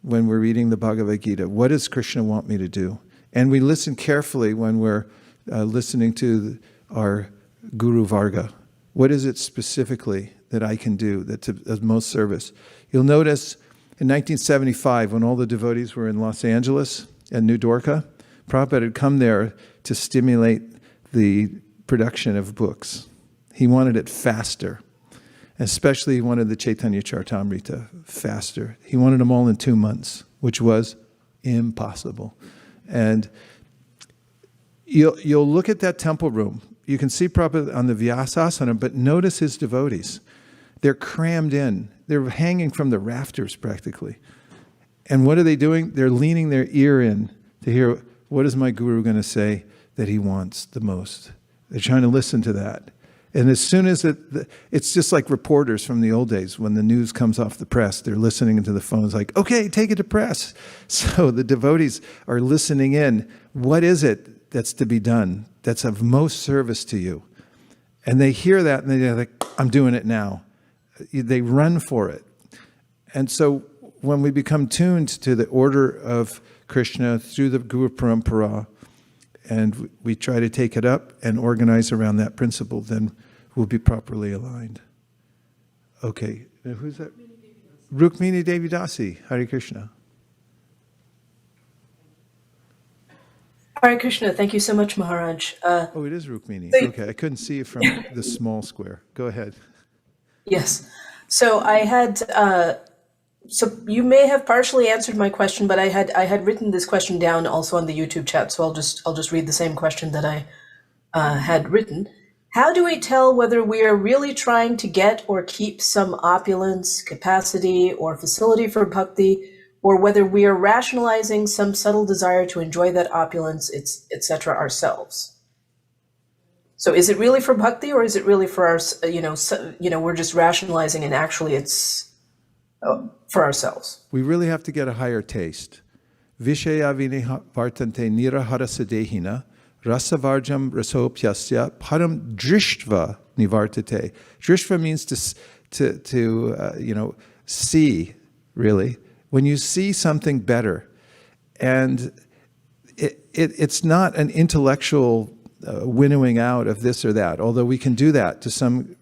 when we're reading the Bhagavad Gita. What does Krishna want me to do? And we listen carefully when we're listening to our Guru Varga. What is it specifically that I can do that's of most service? You'll notice in 1975, when all the devotees were in Los Angeles and New Dwarka, Prabhupada had come there to stimulate the production of books. He wanted it faster. Especially he wanted the Chaitanya Charitamrita faster. He wanted them all in 2 months, which was impossible. And you'll look at that temple room. You can see Prabhupada on the Vyasasana, but notice his devotees. They're crammed in. They're hanging from the rafters practically. And what are they doing? They're leaning their ear in to hear, what is my guru going to say that he wants the most? They're trying to listen to that. And as soon as it's just like reporters from the old days, when the news comes off the press, they're listening into the phones like, okay, take it to press. So the devotees are listening in. What is it that's to be done that's of most service to you? And they hear that and they're like, I'm doing it now. They run for it. And so when we become tuned to the order of Krishna through the Guru Parampara, and we try to take it up and organize around that principle, then we'll be properly aligned. Okay, now who's that? Rukmini Devi Dasi, Hare Krishna. Hare Krishna, thank you so much, Maharaj. Oh, it is Rukmini. Okay, I couldn't see it from the small square. Go ahead. Yes. So I had, so you may have partially answered my question, but I had written this question down also on the YouTube chat. So I'll just read the same question that I had written. How do we tell whether we are really trying to get or keep some opulence, capacity, or facility for bhakti, or whether we are rationalizing some subtle desire to enjoy that opulence, etc. ourselves? So is it really for bhakti, or is it really for our, we're just rationalizing and actually it's for ourselves? We really have to get a higher taste. Vishaya vinivartante nirahara sadehina rasavarjam rasopyasya param drishtva nivartate. Drishtva means to see, really. When you see something better, and it's not an intellectual winnowing out of this or that, although we can do that to some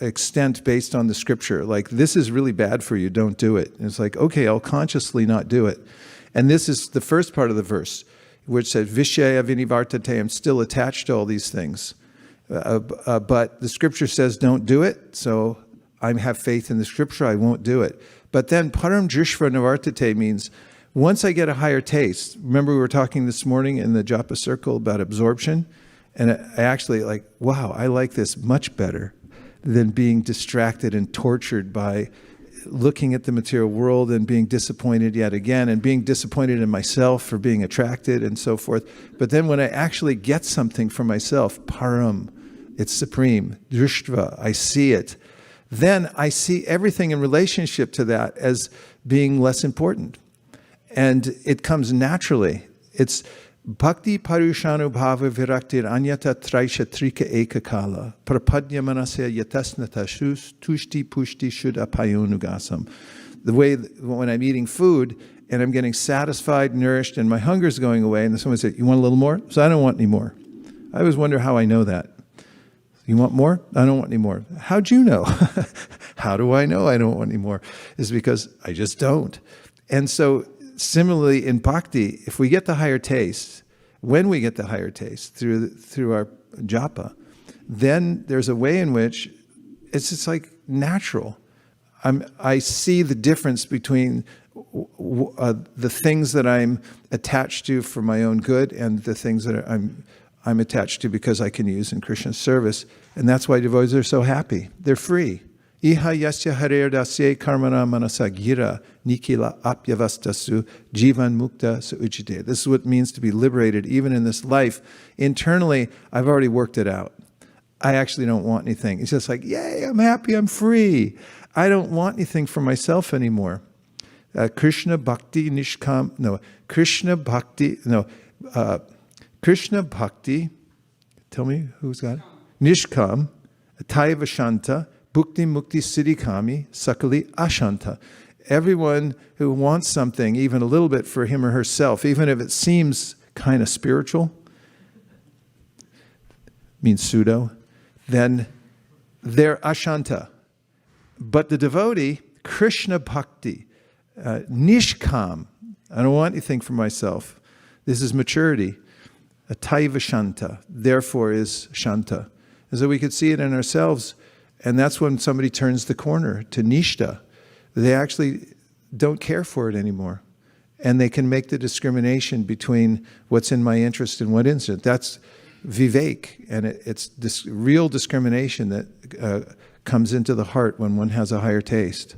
extent based on the scripture. Like, this is really bad for you, don't do it. And it's like, okay, I'll consciously not do it. And this is the first part of the verse, which said, Vishaya vinivartate, I'm still attached to all these things. But the scripture says don't do it, so I have faith in the scripture, I won't do it. But then param drishva navartate means once I get a higher taste. Remember we were talking this morning in the japa circle about absorption? And I actually wow, I like this much better than being distracted and tortured by looking at the material world and being disappointed yet again and being disappointed in myself for being attracted and so forth. But then when I actually get something for myself, param, it's supreme, drishtva, I see it, then I see everything in relationship to that as being less important. And it comes naturally. It's bhakti parushanu bhava viraktir anyata traisha trika ekakala prapadya manasya yatasnata shus tushti pushti shuddha payonugasam. The way when I'm eating food and I'm getting satisfied, nourished, and my hunger's going away, and someone says, you want a little more? So I don't want any more. I always wonder how I know that. You want more? I don't want any more. How'd you know? How do I know I don't want any more? It's because I just don't. And so similarly in bhakti, if we get the higher taste, when we get the higher taste through our japa, then there's a way in which it's just like natural. I see the difference between the things that I'm attached to for my own good and the things that I'm attached to because I can use in Krishna's service. And that's why devotees are so happy. They're free. Iha yasya harer dasye karmana manasa gira nikila apyavastasu jivan mukta su ujite. This is what it means to be liberated even in this life. Internally, I've already worked it out. I actually don't want anything. It's just like, yay, I'm happy, I'm free. I don't want anything for myself anymore. Krishna Bhakti, tell me who's got it? Nishkam, Taiva Shanta, Bhukti Mukti Siddhikami, Sakali Ashanta. Everyone who wants something, even a little bit for him or herself, even if it seems kind of spiritual, means pseudo, then they're Ashanta. But the devotee, Krishna Bhakti, Nishkam, I don't want anything for myself. This is maturity. Taiva Shanta, therefore is Shanta. And so we could see it in ourselves, and that's when somebody turns the corner to Nishta. They actually don't care for it anymore. And they can make the discrimination between what's in my interest and what isn't. That's vivek, and it's this real discrimination that comes into the heart when one has a higher taste,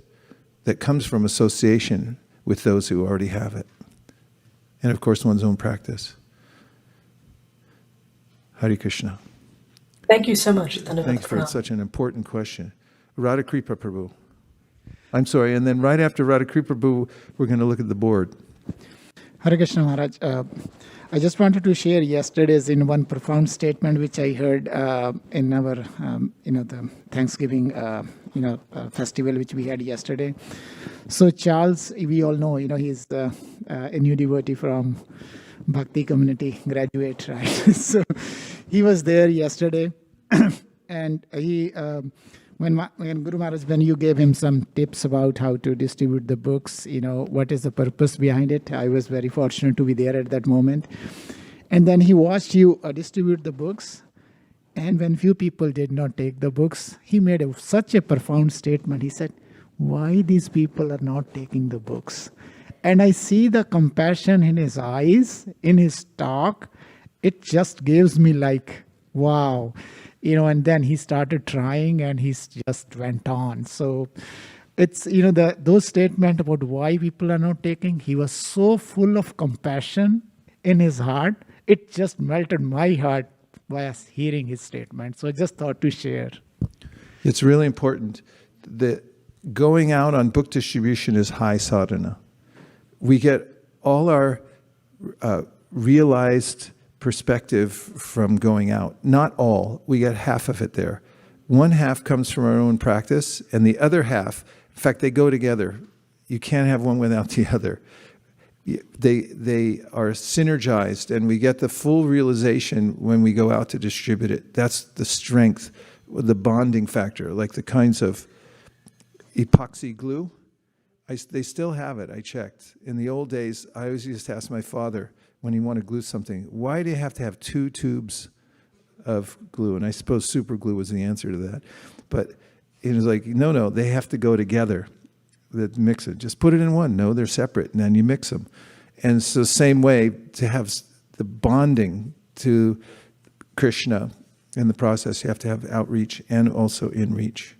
that comes from association with those who already have it. And of course, one's own practice. Hare Krishna. Thank you so much. Thanks for such an important question. Radha Kripa Prabhu. I'm sorry, and then right after Radha Kripa Prabhu, we're going to look at the board. Hare Krishna Maharaj. I just wanted to share yesterday's in one profound statement which I heard in our, the Thanksgiving, festival which we had yesterday. So Charles, we all know, he's a new devotee from Bhakti community, graduate, right? So he was there yesterday, and he, when Guru Maharaj, when you gave him some tips about how to distribute the books, what is the purpose behind it, I was very fortunate to be there at that moment. And then he watched you distribute the books, and when few people did not take the books, he made such a profound statement. He said, why these people are not taking the books? And I see the compassion in his eyes, in his talk. It just gives me like, wow. And then he started trying and he just went on. So it's, those statements about why people are not taking, he was so full of compassion in his heart. It just melted my heart by hearing his statement. So I just thought to share. It's really important that going out on book distribution is high sadhana. We get all our realized perspective from going out. Not all. We get half of it there. One half comes from our own practice, and the other half, in fact, they go together. You can't have one without the other. They are synergized, and we get the full realization when we go out to distribute it. That's the strength, the bonding factor, like the kinds of epoxy glue. They still have it, I checked. In the old days, I always used to ask my father, when he wanted to glue something, why do you have to have two tubes of glue. And I suppose super glue was the answer to that. But it was like, no, they have to go together. That mix it. Just put it in one. No, they're separate. And then you mix them. And so same way, to have the bonding to Krishna in the process, you have to have outreach and also inreach.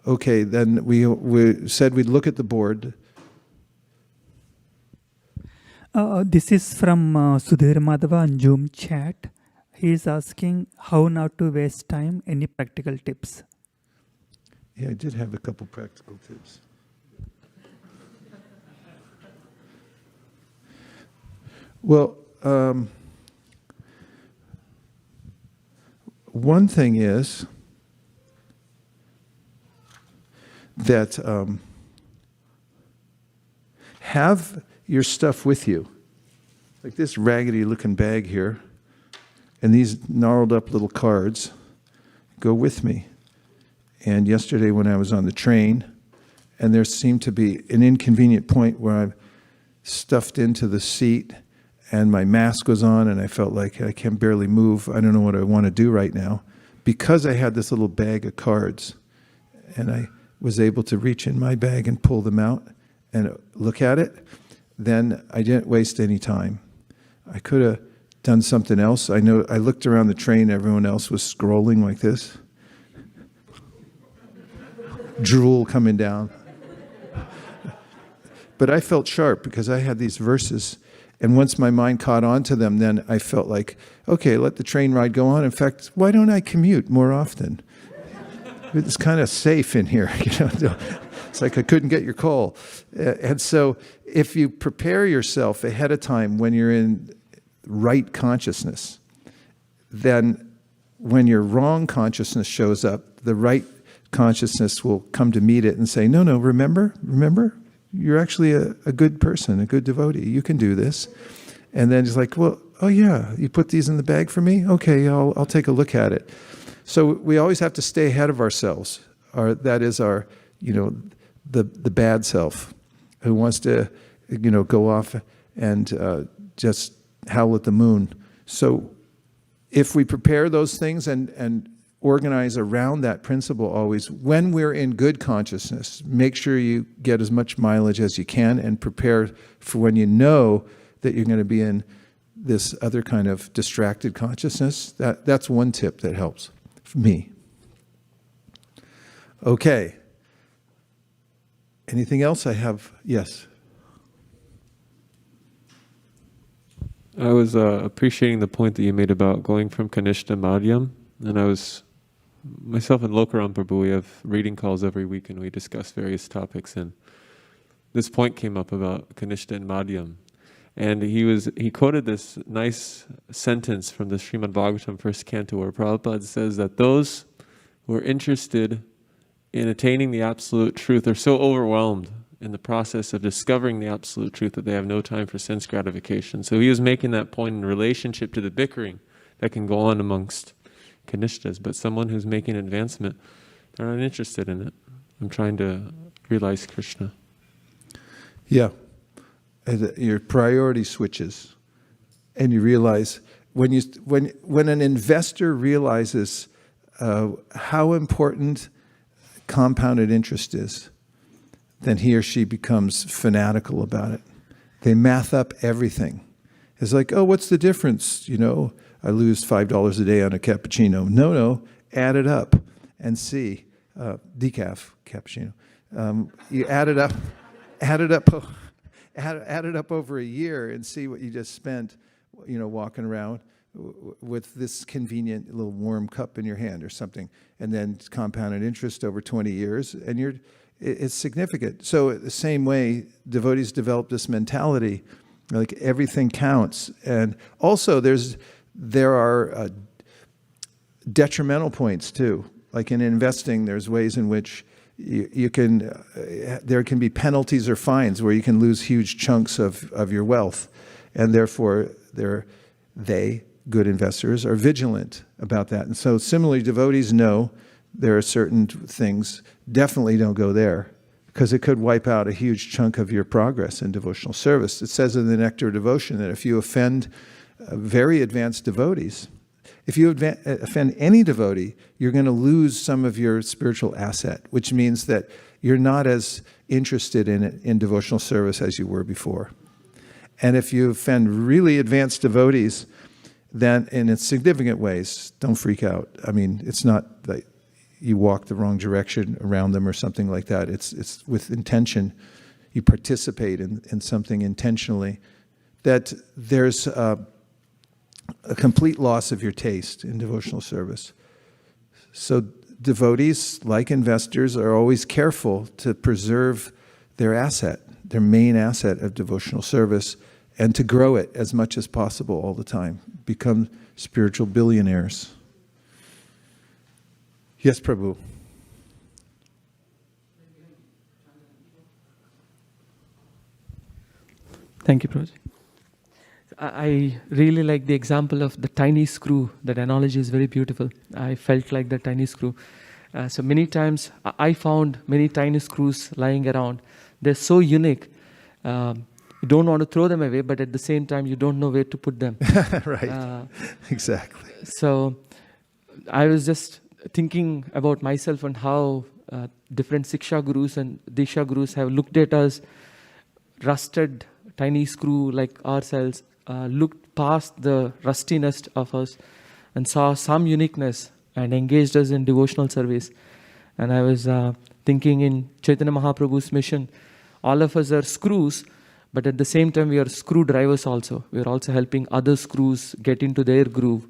Okay, then we said we'd look at the board. This is from Sudhir Madhava on Zoom chat. He is asking how not to waste time. Any practical tips? Yeah, I did have a couple practical tips. Well, one thing is that have your stuff with you. Like this raggedy looking bag here, and these gnarled up little cards go with me. And yesterday when I was on the train, and there seemed to be an inconvenient point where I'm stuffed into the seat and my mask was on and I felt like I can barely move. I don't know what I want to do right now. Because I had this little bag of cards and I was able to reach in my bag and pull them out and look at it, then I didn't waste any time. I could have done something else. I know I looked around the train, everyone else was scrolling like this. Drool coming down. But I felt sharp because I had these verses. And once my mind caught on to them, then I felt like, okay, let the train ride go on. In fact, why don't I commute more often? It's kind of safe in here. It's like I couldn't get your call. And so if you prepare yourself ahead of time when you're in right consciousness, then when your wrong consciousness shows up, the right consciousness will come to meet it and say, no, remember? You're actually a good person, a good devotee. You can do this. And then it's like, well, oh yeah, you put these in the bag for me? Okay, I'll take a look at it. So we always have to stay ahead of ourselves. That is our, the bad self who wants to, go off and just howl at the moon. So if we prepare those things and organize around that principle always, when we're in good consciousness, make sure you get as much mileage as you can and prepare for when you know that you're going to be in this other kind of distracted consciousness. That's one tip that helps for me. Okay. Anything else I have? Yes. I was appreciating the point that you made about going from Kanishta to Madhyam, and I was, myself and Lokaram Prabhu, we have reading calls every week and we discuss various topics, and this point came up about Kanishta and Madhyam. And he quoted this nice sentence from the Srimad Bhagavatam first canto where Prabhupada says that those who are interested in attaining the absolute truth are so overwhelmed in the process of discovering the absolute truth that they have no time for sense gratification. So he was making that point in relationship to the bickering that can go on amongst Kanishtas, but someone who's making advancement, they're not interested in it. I'm trying to realize Krishna. Yeah. Your priority switches, and you realize when an investor realizes how important compounded interest is, then he or she becomes fanatical about it. They math up everything. It's like, oh, what's the difference? I lose $5 a day on a cappuccino. No, add it up and see. Decaf cappuccino. You add it up. Add it up over a year and see what you just spent, walking around with this convenient little warm cup in your hand or something, and then compounded interest over 20 years, and it's significant. So the same way, devotees develop this mentality, like everything counts. And also there are detrimental points too. Like in investing, there's ways in which you can, there can be penalties or fines where you can lose huge chunks of your wealth. And therefore, good investors, are vigilant about that. And so similarly, devotees know there are certain things, definitely don't go there, because it could wipe out a huge chunk of your progress in devotional service. It says in the Nectar of Devotion that if you offend very advanced devotees, If you offend any devotee, you're going to lose some of your spiritual asset, which means that you're not as interested in devotional service as you were before. And if you offend really advanced devotees, then in significant ways, don't freak out. I mean, it's not that you walk the wrong direction around them or something like that. It's with intention. You participate in something intentionally, that there's a complete loss of your taste in devotional service. So devotees, like investors, are always careful to preserve their asset, their main asset of devotional service, and to grow it as much as possible all the time. Become spiritual billionaires. Yes, Prabhu. Thank you, Prabhuji. I really like the example of the tiny screw. That analogy is very beautiful. I felt like the tiny screw. So many times I found many tiny screws lying around. They're so unique. You don't want to throw them away, but at the same time, you don't know where to put them. Right. Exactly. So I was just thinking about myself and how different Siksha gurus and Diksha gurus have looked at us, rusted tiny screw like ourselves, looked past the rustiness of us and saw some uniqueness and engaged us in devotional service. And I was thinking in Chaitanya Mahaprabhu's mission, all of us are screws, but at the same time we are screwdrivers also. We are also helping other screws get into their groove.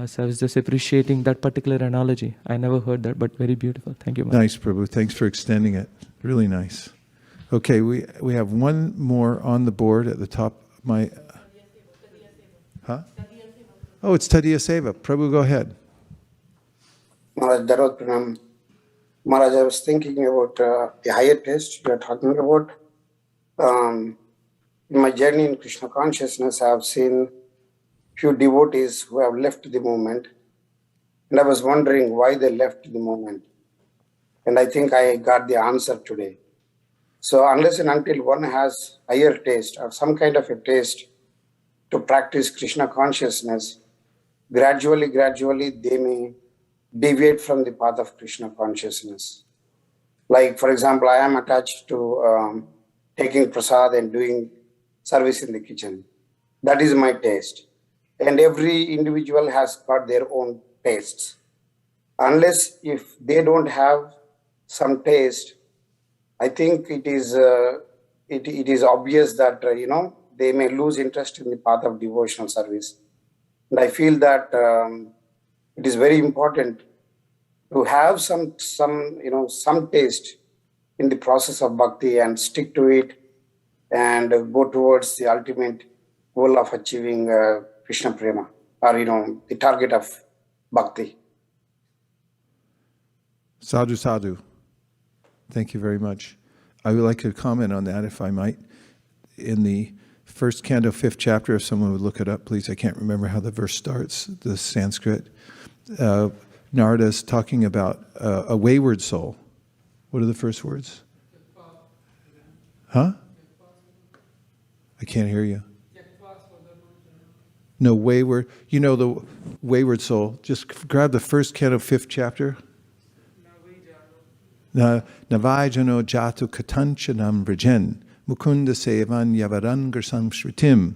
So I was just appreciating that particular analogy. I never heard that, but very beautiful. Thank you, Maharaj. Nice, Prabhu. Thanks for extending it. Really nice. Okay, we have one more on the board at the top. Oh, it's Tadiya Seva. Prabhu, go ahead. Maharaj, Darot Pranam. Maharaj, I was thinking about the higher taste you are talking about. In my journey in Krishna consciousness, I have seen few devotees who have left the movement. And I was wondering why they left the movement. And I think I got the answer today. So unless and until one has higher taste or some kind of a taste to practice Krishna consciousness, gradually they may deviate from the path of Krishna consciousness. Like, for example, I am attached to taking prasad and doing service in the kitchen. That is my taste. And every individual has got their own tastes. Unless if they don't have some taste, I think it is obvious that, they may lose interest in the path of devotional service. And I feel that it is very important to have some taste in the process of bhakti and stick to it and go towards the ultimate goal of achieving Krishna Prema, or, the target of bhakti. Sadhu, sadhu. Thank you very much. I would like to comment on that, if I might. In the first canto, 5th chapter, if someone would look it up, please. I can't remember how the verse starts, the Sanskrit. Narada is talking about a wayward soul. What are the first words? Huh? I can't hear you. No, wayward. You know the wayward soul. Just grab the first canto, 5th chapter. Navajano jatu katanchanam vrajen mukunda sevan yavarangarsam shritim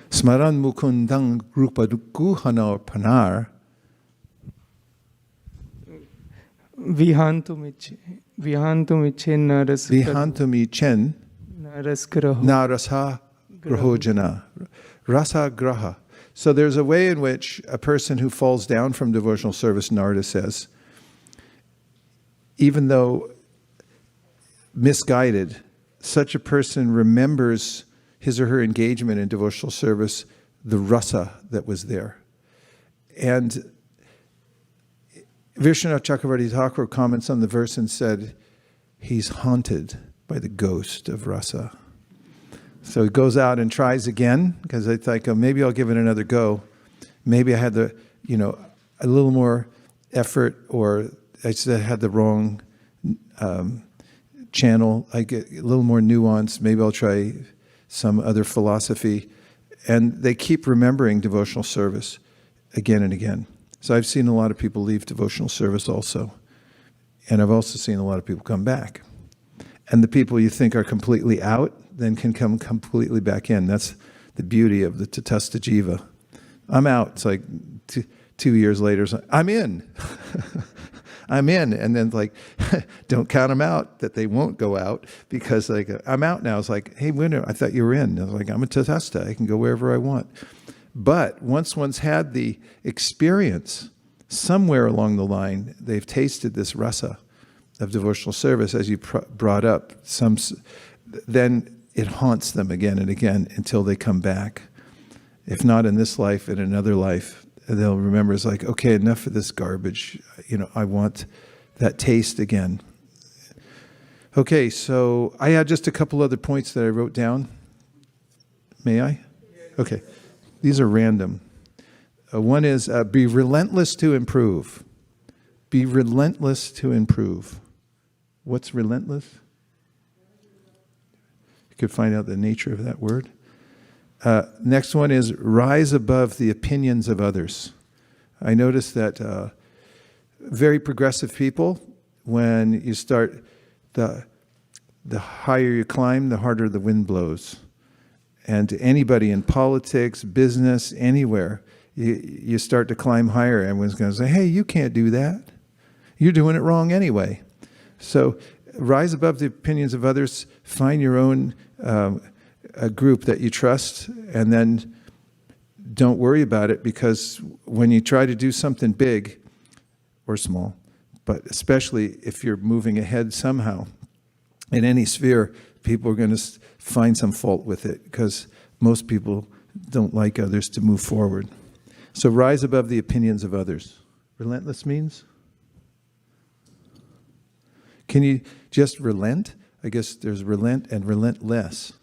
smaran mukundang rupadukuhana panar vihantumichen narasha grahojana rasa graha. So there's a way in which a person who falls down from devotional service, Narada says, even though misguided, such a person remembers his or her engagement in devotional service, the rasa that was there. And Vishwanath Chakravarti Thakur comments on the verse and said, he's haunted by the ghost of rasa. So he goes out and tries again, because I think, maybe I'll give it another go. Maybe I had a little more effort, or I had the wrong channel. I get a little more nuance. Maybe I'll try some other philosophy. And they keep remembering devotional service again and again. So I've seen a lot of people leave devotional service also. And I've also seen a lot of people come back. And the people you think are completely out then can come completely back in. That's the beauty of the Tatastha Jiva. I'm out. It's like 2 years later, it's like, I'm in. I'm in. And then like, don't count them out that they won't go out, because like, I'm out now. It's like, hey, winner, I thought you were in. I was like, I'm a Tatastha. I can go wherever I want. But once one's had the experience, somewhere along the line, they've tasted this rasa of devotional service, as you brought up, then it haunts them again and again until they come back. If not in this life, in another life, they'll remember, it's like, okay, enough of this garbage. I want that taste again. Okay, so I had just a couple other points that I wrote down. May I? Okay. These are random. One is be relentless to improve. Be relentless to improve. What's relentless? You could find out the nature of that word. Next one is rise above the opinions of others. I noticed that very progressive people, when you start, the higher you climb, the harder the wind blows. And to anybody in politics, business, anywhere, you start to climb higher. Everyone's going to say, hey, you can't do that. You're doing it wrong anyway. So rise above the opinions of others, find your own a group that you trust, and then don't worry about it, because when you try to do something big or small, but especially if you're moving ahead somehow in any sphere, people are going to find some fault with it, because most people don't like others to move forward. So rise above the opinions of others. Relentless means? Can you just relent? I guess there's relent and relentless.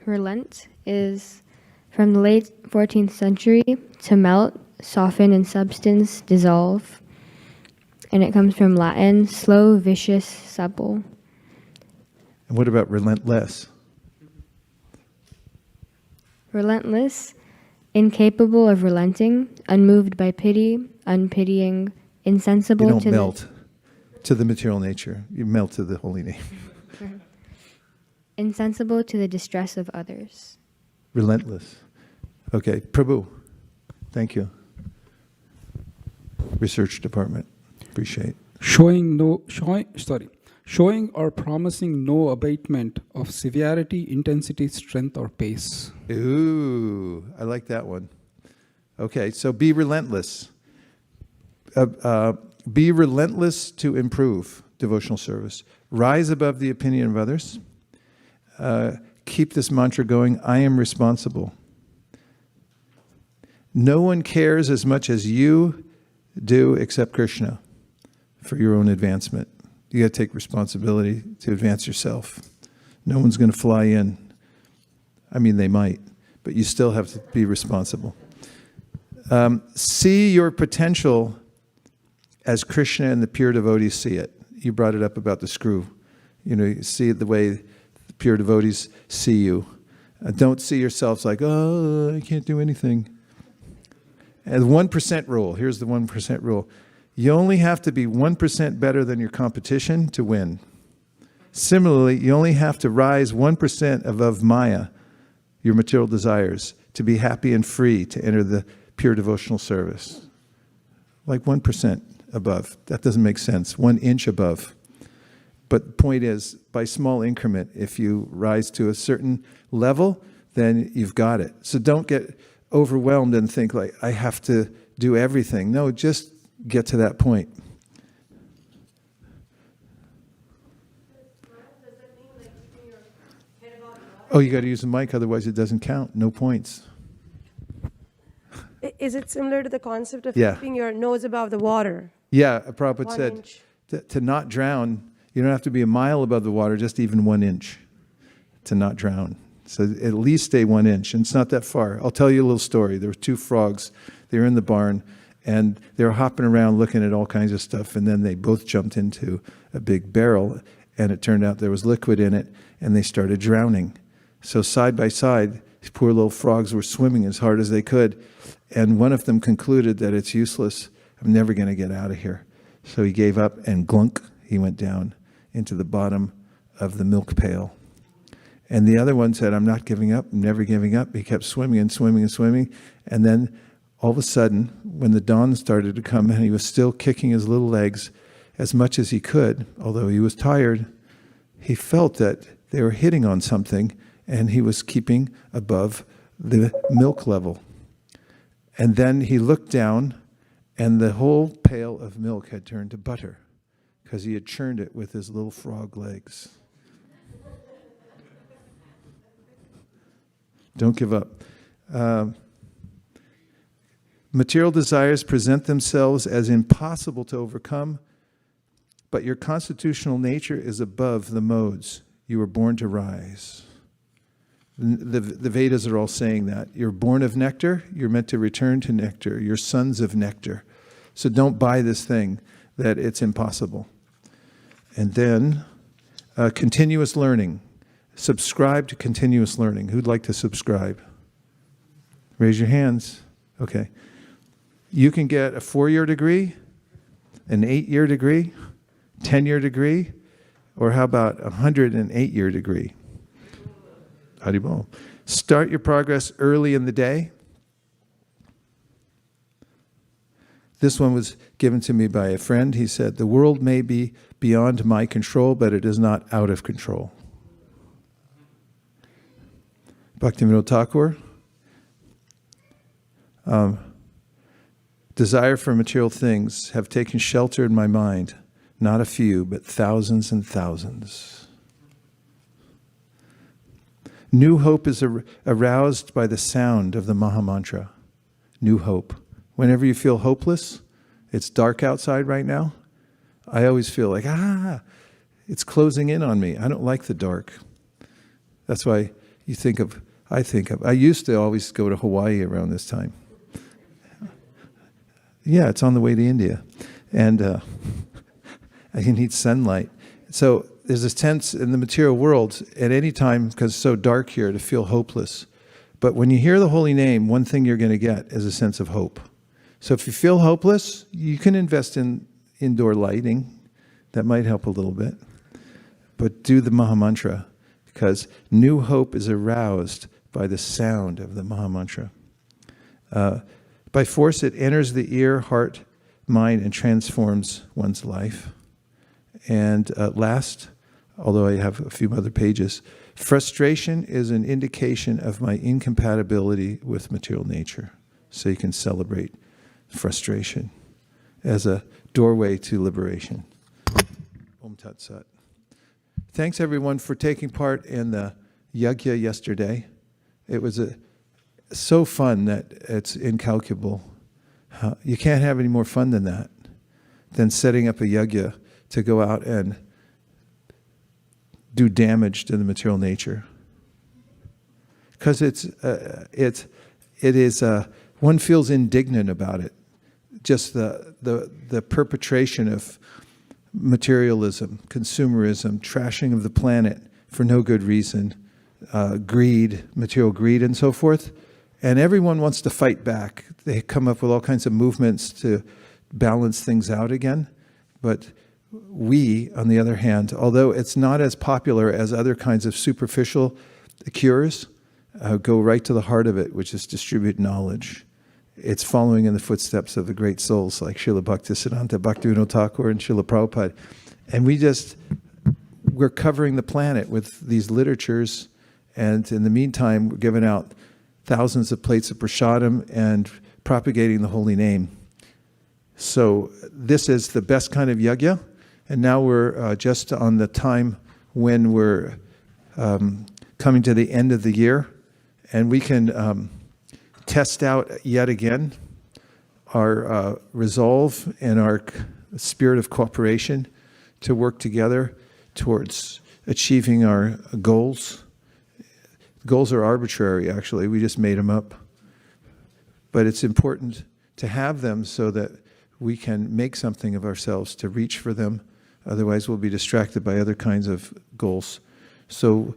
Relent is from the late 14th century, to melt, soften in substance, dissolve. And it comes from Latin, slow, vicious, supple. And what about relentless? Relentless, incapable of relenting, unmoved by pity, unpitying, insensible you don't to melt to the material nature. You melt to the holy name. insensible to the distress of others. Relentless. Okay, Prabhu. Thank you. Research department. Appreciate. Showing or promising no abatement of severity, intensity, strength, or pace. Ooh, I like that one. Okay, so be relentless. Be relentless to improve devotional service. Rise above the opinion of others. Keep this mantra going. I am responsible. No one cares as much as you do except Krishna for your own advancement. You got to take responsibility to advance yourself. No one's going to fly in. I mean, they might, but you still have to be responsible. See your potential as Krishna and the pure devotees see it. You brought it up about the screw. You see it the way the pure devotees see you. Don't see yourselves like, oh, I can't do anything. And the 1% rule. Here's the 1% rule. You only have to be 1% better than your competition to win. Similarly, you only have to rise 1% above Maya, your material desires, to be happy and free to enter the pure devotional service. Like 1% above. That doesn't make sense. 1 inch above. But the point is, by small increment, if you rise to a certain level, then you've got it. So don't get overwhelmed and think like, I have to do everything. No, just get to that point. Oh, you got to use the mic, otherwise it doesn't count. No points. Is it similar to the concept of Yeah. keeping your nose above the water? Yeah, Prabhupada 1 said inch. to not drown, you don't have to be a mile above the water, just even 1 inch to not drown. So at least stay 1 inch, and it's not that far. I'll tell you a little story. There were 2 frogs. They were in the barn, and they were hopping around looking at all kinds of stuff, and then they both jumped into a big barrel, and it turned out there was liquid in it, and they started drowning. So side by side, these poor little frogs were swimming as hard as they could. And one of them concluded that it's useless. I'm never going to get out of here. So he gave up and glunk, he went down into the bottom of the milk pail. And the other one said, I'm not giving up, I'm never giving up. He kept swimming and swimming and swimming. And then all of a sudden, when the dawn started to come and he was still kicking his little legs as much as he could, although he was tired, he felt that they were hitting on something and he was keeping above the milk level. And then he looked down and the whole pail of milk had turned to butter because he had churned it with his little frog legs. Don't give up. Material desires present themselves as impossible to overcome, but your constitutional nature is above the modes. You were born to rise. The Vedas are all saying that. You're born of nectar, you're meant to return to nectar. You're sons of nectar. So don't buy this thing that it's impossible. And then continuous learning. Subscribe to continuous learning. Who'd like to subscribe? Raise your hands. Okay. You can get a 4-year degree, an 8-year degree, 10-year degree, or how about a 108-year degree? Haribol. Start your progress early in the day. This one was given to me by a friend. He said, the world may be beyond my control, but it is not out of control. Bhaktivinoda Thakur. Desire for material things have taken shelter in my mind, not a few, but thousands and thousands. New hope is aroused by the sound of the Maha Mantra. New hope. Whenever you feel hopeless, it's dark outside right now, I always feel like, it's closing in on me. I don't like the dark. That's why I used to always go to Hawaii around this time. Yeah, it's on the way to India. And you need sunlight. So there's a sense in the material world at any time, because it's so dark here, to feel hopeless. But when you hear the holy name, one thing you're going to get is a sense of hope. So if you feel hopeless, you can invest in indoor lighting. That might help a little bit. But do the Maha Mantra, because new hope is aroused by the sound of the Maha Mantra. By force, it enters the ear, heart, mind, and transforms one's life. And last, although I have a few other pages, frustration is an indication of my incompatibility with material nature. So you can celebrate frustration as a doorway to liberation. Om Tat Sat. Thanks everyone for taking part in the yajna yesterday. It was so fun that it's incalculable. You can't have any more fun than that, than setting up a yajna to go out and do damage to the material nature. Because one feels indignant about it. Just the perpetration of materialism, consumerism, trashing of the planet for no good reason, greed, material greed, and so forth. And everyone wants to fight back. They come up with all kinds of movements to balance things out again. But we, on the other hand, although it's not as popular as other kinds of superficial cures, go right to the heart of it, which is distribute knowledge. It's following in the footsteps of the great souls like Srila Bhaktisiddhanta, Bhaktivinoda Thakur, and Srila Prabhupada. And we're covering the planet with these literatures, and in the meantime, we're giving out thousands of plates of prasadam and propagating the holy name. So this is the best kind of yajna, and now we're just on the time when we're coming to the end of the year, and we can test out yet again our resolve and our spirit of cooperation to work together towards achieving our goals. Goals are arbitrary, actually. We just made them up. But it's important to have them so that we can make something of ourselves to reach for them. Otherwise, we'll be distracted by other kinds of goals. So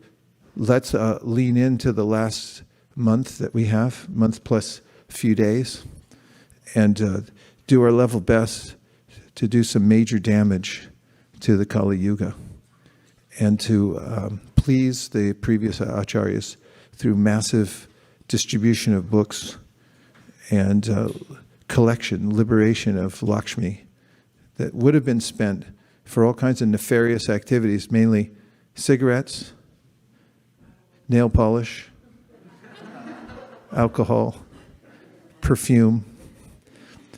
let's lean into the last month that we have, month plus a few days, and do our level best to do some major damage to the Kali Yuga, and to please the previous acharyas through massive distribution of books and collection, liberation of Lakshmi that would have been spent for all kinds of nefarious activities, mainly cigarettes, nail polish, alcohol, perfume,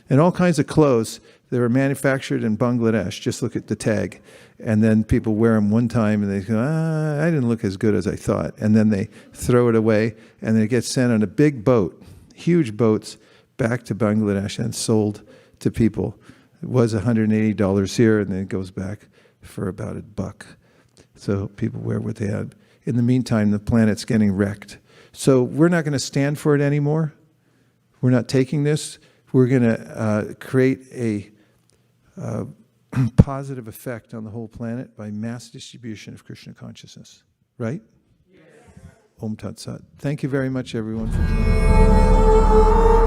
and all kinds of clothes that were manufactured in Bangladesh. Just look at the tag. And then people wear them one time and they go, I didn't look as good as I thought. And then they throw it away and it gets sent on a big boat, huge boats, back to Bangladesh and sold to people. It was $180 here and then it goes back for about $1. So people wear what they had. In the meantime, the planet's getting wrecked. So we're not going to stand for it anymore. We're not taking this. We're going to create a positive effect on the whole planet by mass distribution of Krishna consciousness. Right? Yes. Om Tat Sat. Thank you very much, everyone, for joining.